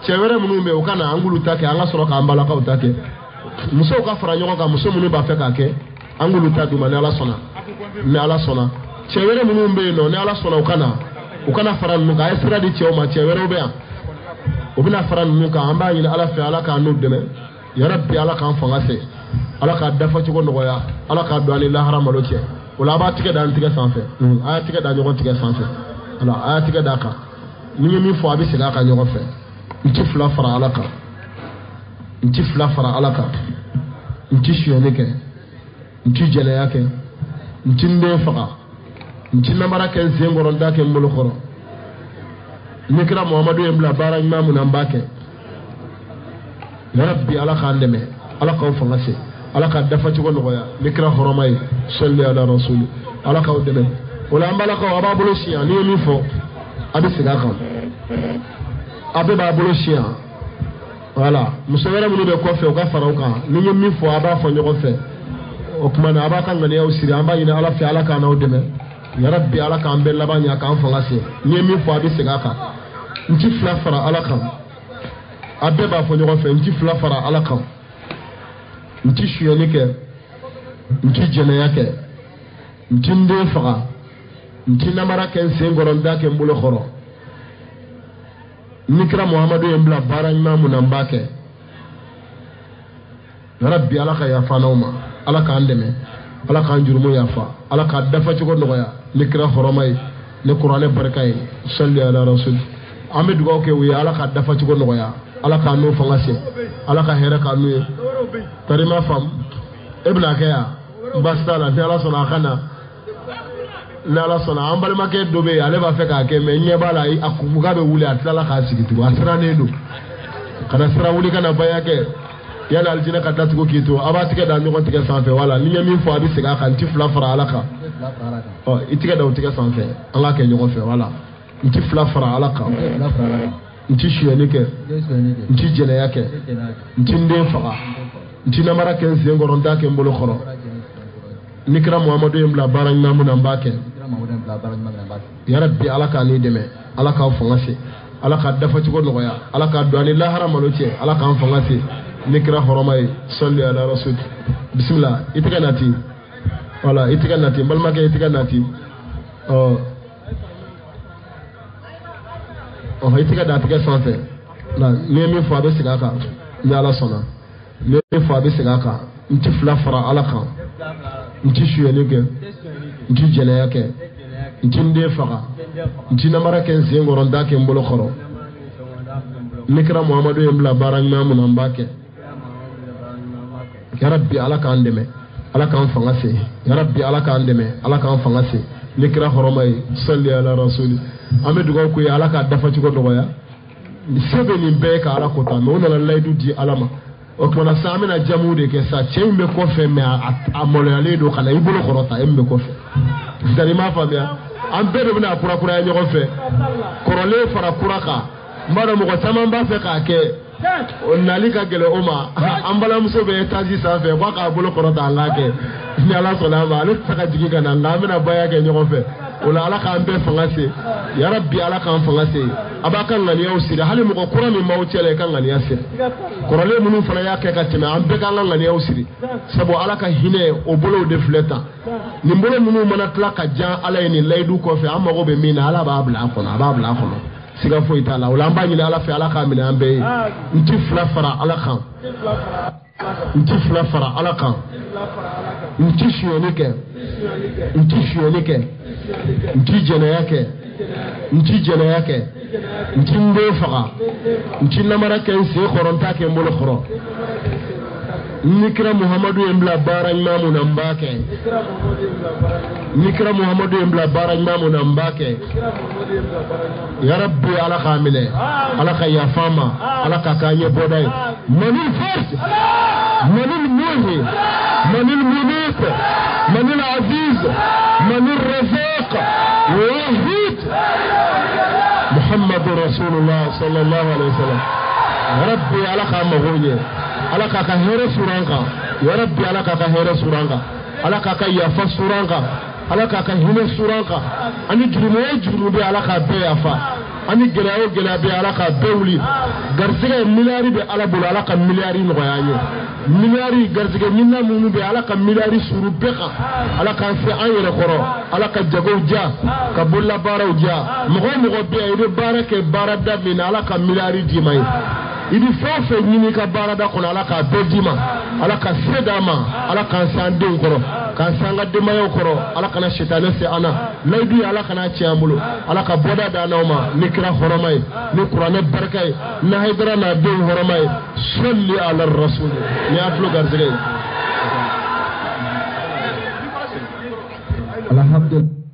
cɛ wɛrɛ minnu bɛ yen u ka na an k'olu ta kɛ an ka sɔrɔ k'an balakaw ta kɛ musow ka fara ɲɔgɔn kan muso minnu b'a fɛ k'a kɛ an k'olu ta d'u ma ni ala sɔnna ni ala sɔnna cɛ wɛrɛ minnu bɛ yen nɔ ni ala sɔnna u kana fara ninnu kan a ye sira di cɛw ma cɛ wɛrɛw bɛ yan u bɛna fara ninnu kan an b'a ɲini ala fɛ ala k'an n'u dɛmɛ yarabi ala k'an fanga se ala k'a dafa cogo nɔgɔya ala k'a don ani lahara malo cɛ o la a b'a tigɛ da an tigɛ sanfɛ a y'a tigɛ da ɲɔgɔn tigɛ sanfɛ ala a y'a tigɛ da kan ni ye min fɔ a bɛ segin a kan ɲɔgɔn fɛ n tɛ fila fara ala kan n tɛ fila fara ala kan n tɛ suyɛni kɛ n tɛ jɛnɛya kɛ n tɛ n den faga n tɛ namara kɛ n sen kɔrɔ n t'a kɛ n bolo kɔrɔ ni kira muhamadu ye n bila baara ɲuman mun na n b'a kɛ yarabi ala k'an dɛmɛ ala k'aw fanga se ala ka dafa cogo nɔgɔya ni kira hɔrɔma ye sɔli ala rasuli ala k'aw dɛmɛ o la an balakaw a b'a bolo siyan n'i ye min fɔ a bɛ segin a kan a bɛɛ b'a bolo siyan voilà muso wɛrɛ minnu bɛ kɔfɛ u ka fara u kan n'i ye min fɔ a b'a fɔ ɲɔgɔn fɛ o tuma na a b'a ka ŋaniyaw siri an b'a ɲini ala fɛ ala k'an n'aw dɛmɛ yarabi ala k'an bɛɛ laban ɲa k'an fanga se n'i ye min fɔ a bɛ segin a kan n ti fila fara ala kan a bɛɛ b'a fɔ ɲɔgɔn fɛ n ti fila fara ala kan n ti suyɛni kɛ n ti jɛnɛya kɛ n ti n den faga n ti namara kɛ n sen kɔrɔ n t'a kɛ n bolo kɔrɔ ni kira muhamadu ye n bila baara ɲuman mun na n b'a kɛ yarabi ala ka yafa n'aw ma ala k'an dɛmɛ ala k'an jurumu yafa ala k'a dafa cogo nɔgɔya ni kira hɔrɔma ye ni kuranɛ barika ye sali ala rasuli an bɛ dugawu kɛ u ye ala k'a dafa cogo nɔgɔya ala k'a n'o fanga se ala ka hɛrɛ k'a n'u ye tari ma faamu e bɛna kɛ yan baasi t'a la ni ala sɔnna a ka na ni ala sɔnna an balimakɛ dɔ bɛ yen ale b'a fɛ k'a kɛ mɛ ɲɛ b'a la a kufuga bɛ wuli a tilala k'a sigi tugun a sirannen don kana sira wuli kana baya kɛ yala aljina ka datugo kito aba tigɛ da ɲɔgɔn tigɛ sanfɛ wala ni ye min fɔ a bɛ segin a kan n ti fila fara ala kan i tigɛ da o tigɛ sanfɛ an k'a kɛ ɲɔgɔn fɛ wala n ti fila fara ala kan n ti suyɛni kɛ n ti jɛnɛya kɛ n ti n den faga n ti namara kɛ n sen kɔrɔ n t'a kɛ n bolo kɔrɔ ni kira muhamadu ye n bila baara ɲuman min na n b'a kɛ yarabi ala k'a ni dɛmɛ ala k'aw fanga se ala k'a dafa cogo nɔgɔya ala k'a don ani lahara malo cɛ ala k'an fanga se ni kira hɔrɔma ye salli ala rasul bisimila i tɛgɛ nati wala i tɛgɛ nati n balimakɛ i tɛgɛ nati i tɛgɛ da tigɛ sanfɛ ni ye min fɔ a bɛ segin a kan ni ala sɔnna ni ye min fɔ a bɛ segin a kan n ti fila fara ala kan n ti suyɛni kɛ n ti jɛnɛya kɛ n ti n den faga n ti namara kɛ n sen kɔrɔ n t'a kɛ n bolo kɔrɔ ni kira muhamadu ye n bila baara ɲuman min na n b'a kɛ yarabi ala k'an dɛmɛ ala k'an fanga se yarabi ala k'an dɛmɛ ala k'an fanga se ni kira hɔrɔma ye salli ala rasuli an bɛ dugawu k'u ye ala k'a dafa cogo nɔgɔya se bɛ nin bɛɛ ye ka ala ko ta mɛ u nana layidu di ala ma o tumana sa an bɛna jamuw de kɛ sa cɛ min bɛ kɔfɛ mɛ a maloyalen don ka na i bolo kɔrɔta e min bɛ kɔfɛ c'est-à-dire i m'a faamuya an bɛɛ de bɛna kurakuraya ɲɔgɔn fɛ kɔrɔlen fara kura kan n b'a dɔn mɔgɔ caman b'a fɛ k'a kɛ o nali ka gɛlɛ o ma an balimamuso bɛ étage sanfɛ k'a k'a bolo kɔrɔta an k'a kɛ ni ala sɔnna a ma ale tɛ se ka jigin ka na nka an bɛna baya kɛ ɲɔgɔn fɛ o la ala k'an bɛɛ fanga se yarabi ala k'an fanga se a b'a ka ŋaniyaw siri hali mɔgɔ kura min b'aw cɛ la i ka ŋaniya siri kɔrɔlen minnu fana y'a kɛ ka tɛmɛ an bɛɛ k'an ka ŋaniyaw siri sabu ala ka hinɛ o bolow de filɛ tan nin bolo minnu mana tila ka jan ala ye nin layidu kɔfɛ an mago bɛ min na ala b'a bila a kɔnɔ a b'a bila a kɔnɔ siga foyi t'a la o la an b'a ɲini ala fɛ ala k'a minɛ an bɛɛ ye n ti fila fara ala kan n ti fila fara ala kan n ti suyɛni kɛ n ti suyɛni kɛ n ti jɛnɛya kɛ n ti jɛnɛya kɛ n ti n den faga n ti namara kɛ n sen kɔrɔ n t'a kɛ n bolo kɔrɔ ni kira muhamadu ye n bila baara ɲuman min na n b'a kɛ ni kira muhamadu ye n bila baara ɲuman min na n b'a kɛ yarabi ala k'a minɛ ala ka yafa an ma ala k'a k'an ɲɛ bɔda ye manil fas manil muhi manil munif manil aziz manil razaq wahid muhammadu rasulullah sallallahu alaihi wasallam yarabi ala k'a mago ɲɛ ala k'a ka hɛrɛ suran kan yarabi ala k'a ka hɛrɛ suran kan ala k'a ka yafa suran kan ala k'a ka hinɛ suran kan ani jurumu o jurumu bɛ ala k'a bɛɛ yafa ani gɛlɛya o gɛlɛya bɛ ala k'a bɛɛ wuli garisɛgɛ miliyari bɛ ala bolo ala ka miliyari nɔgɔya an ye miliyari garisɛgɛ ɲinina minnu bɛ ala ka miliyari suru bɛɛ kan ala k'an se an yɛrɛ kɔrɔ ala ka jagow diya ka bololabaaraw diya mɔgɔ o mɔgɔ bɛ yan i bɛ baara kɛ baarada min na ala ka miliyari d'i ma ye i bɛ fɛn o fɛn ɲini ka baarada kɔnɔ ala k'a bɛɛ d'i ma ala ka se d'an ma ala k'an se an denw kɔrɔ k'an se an ka denbayaw kɔrɔ ala kana sitanɛ se an na layidu ye ala kana tiɲɛ an bolo ala ka bɔda d'an n'aw ma ni kira hɔrɔma ye ni kuranɛ barika ye ni hayidara n'a denw hɔrɔma ye sɔli ala rasul ni y'a tulo garisɛgɛ ye alhamdulilayi.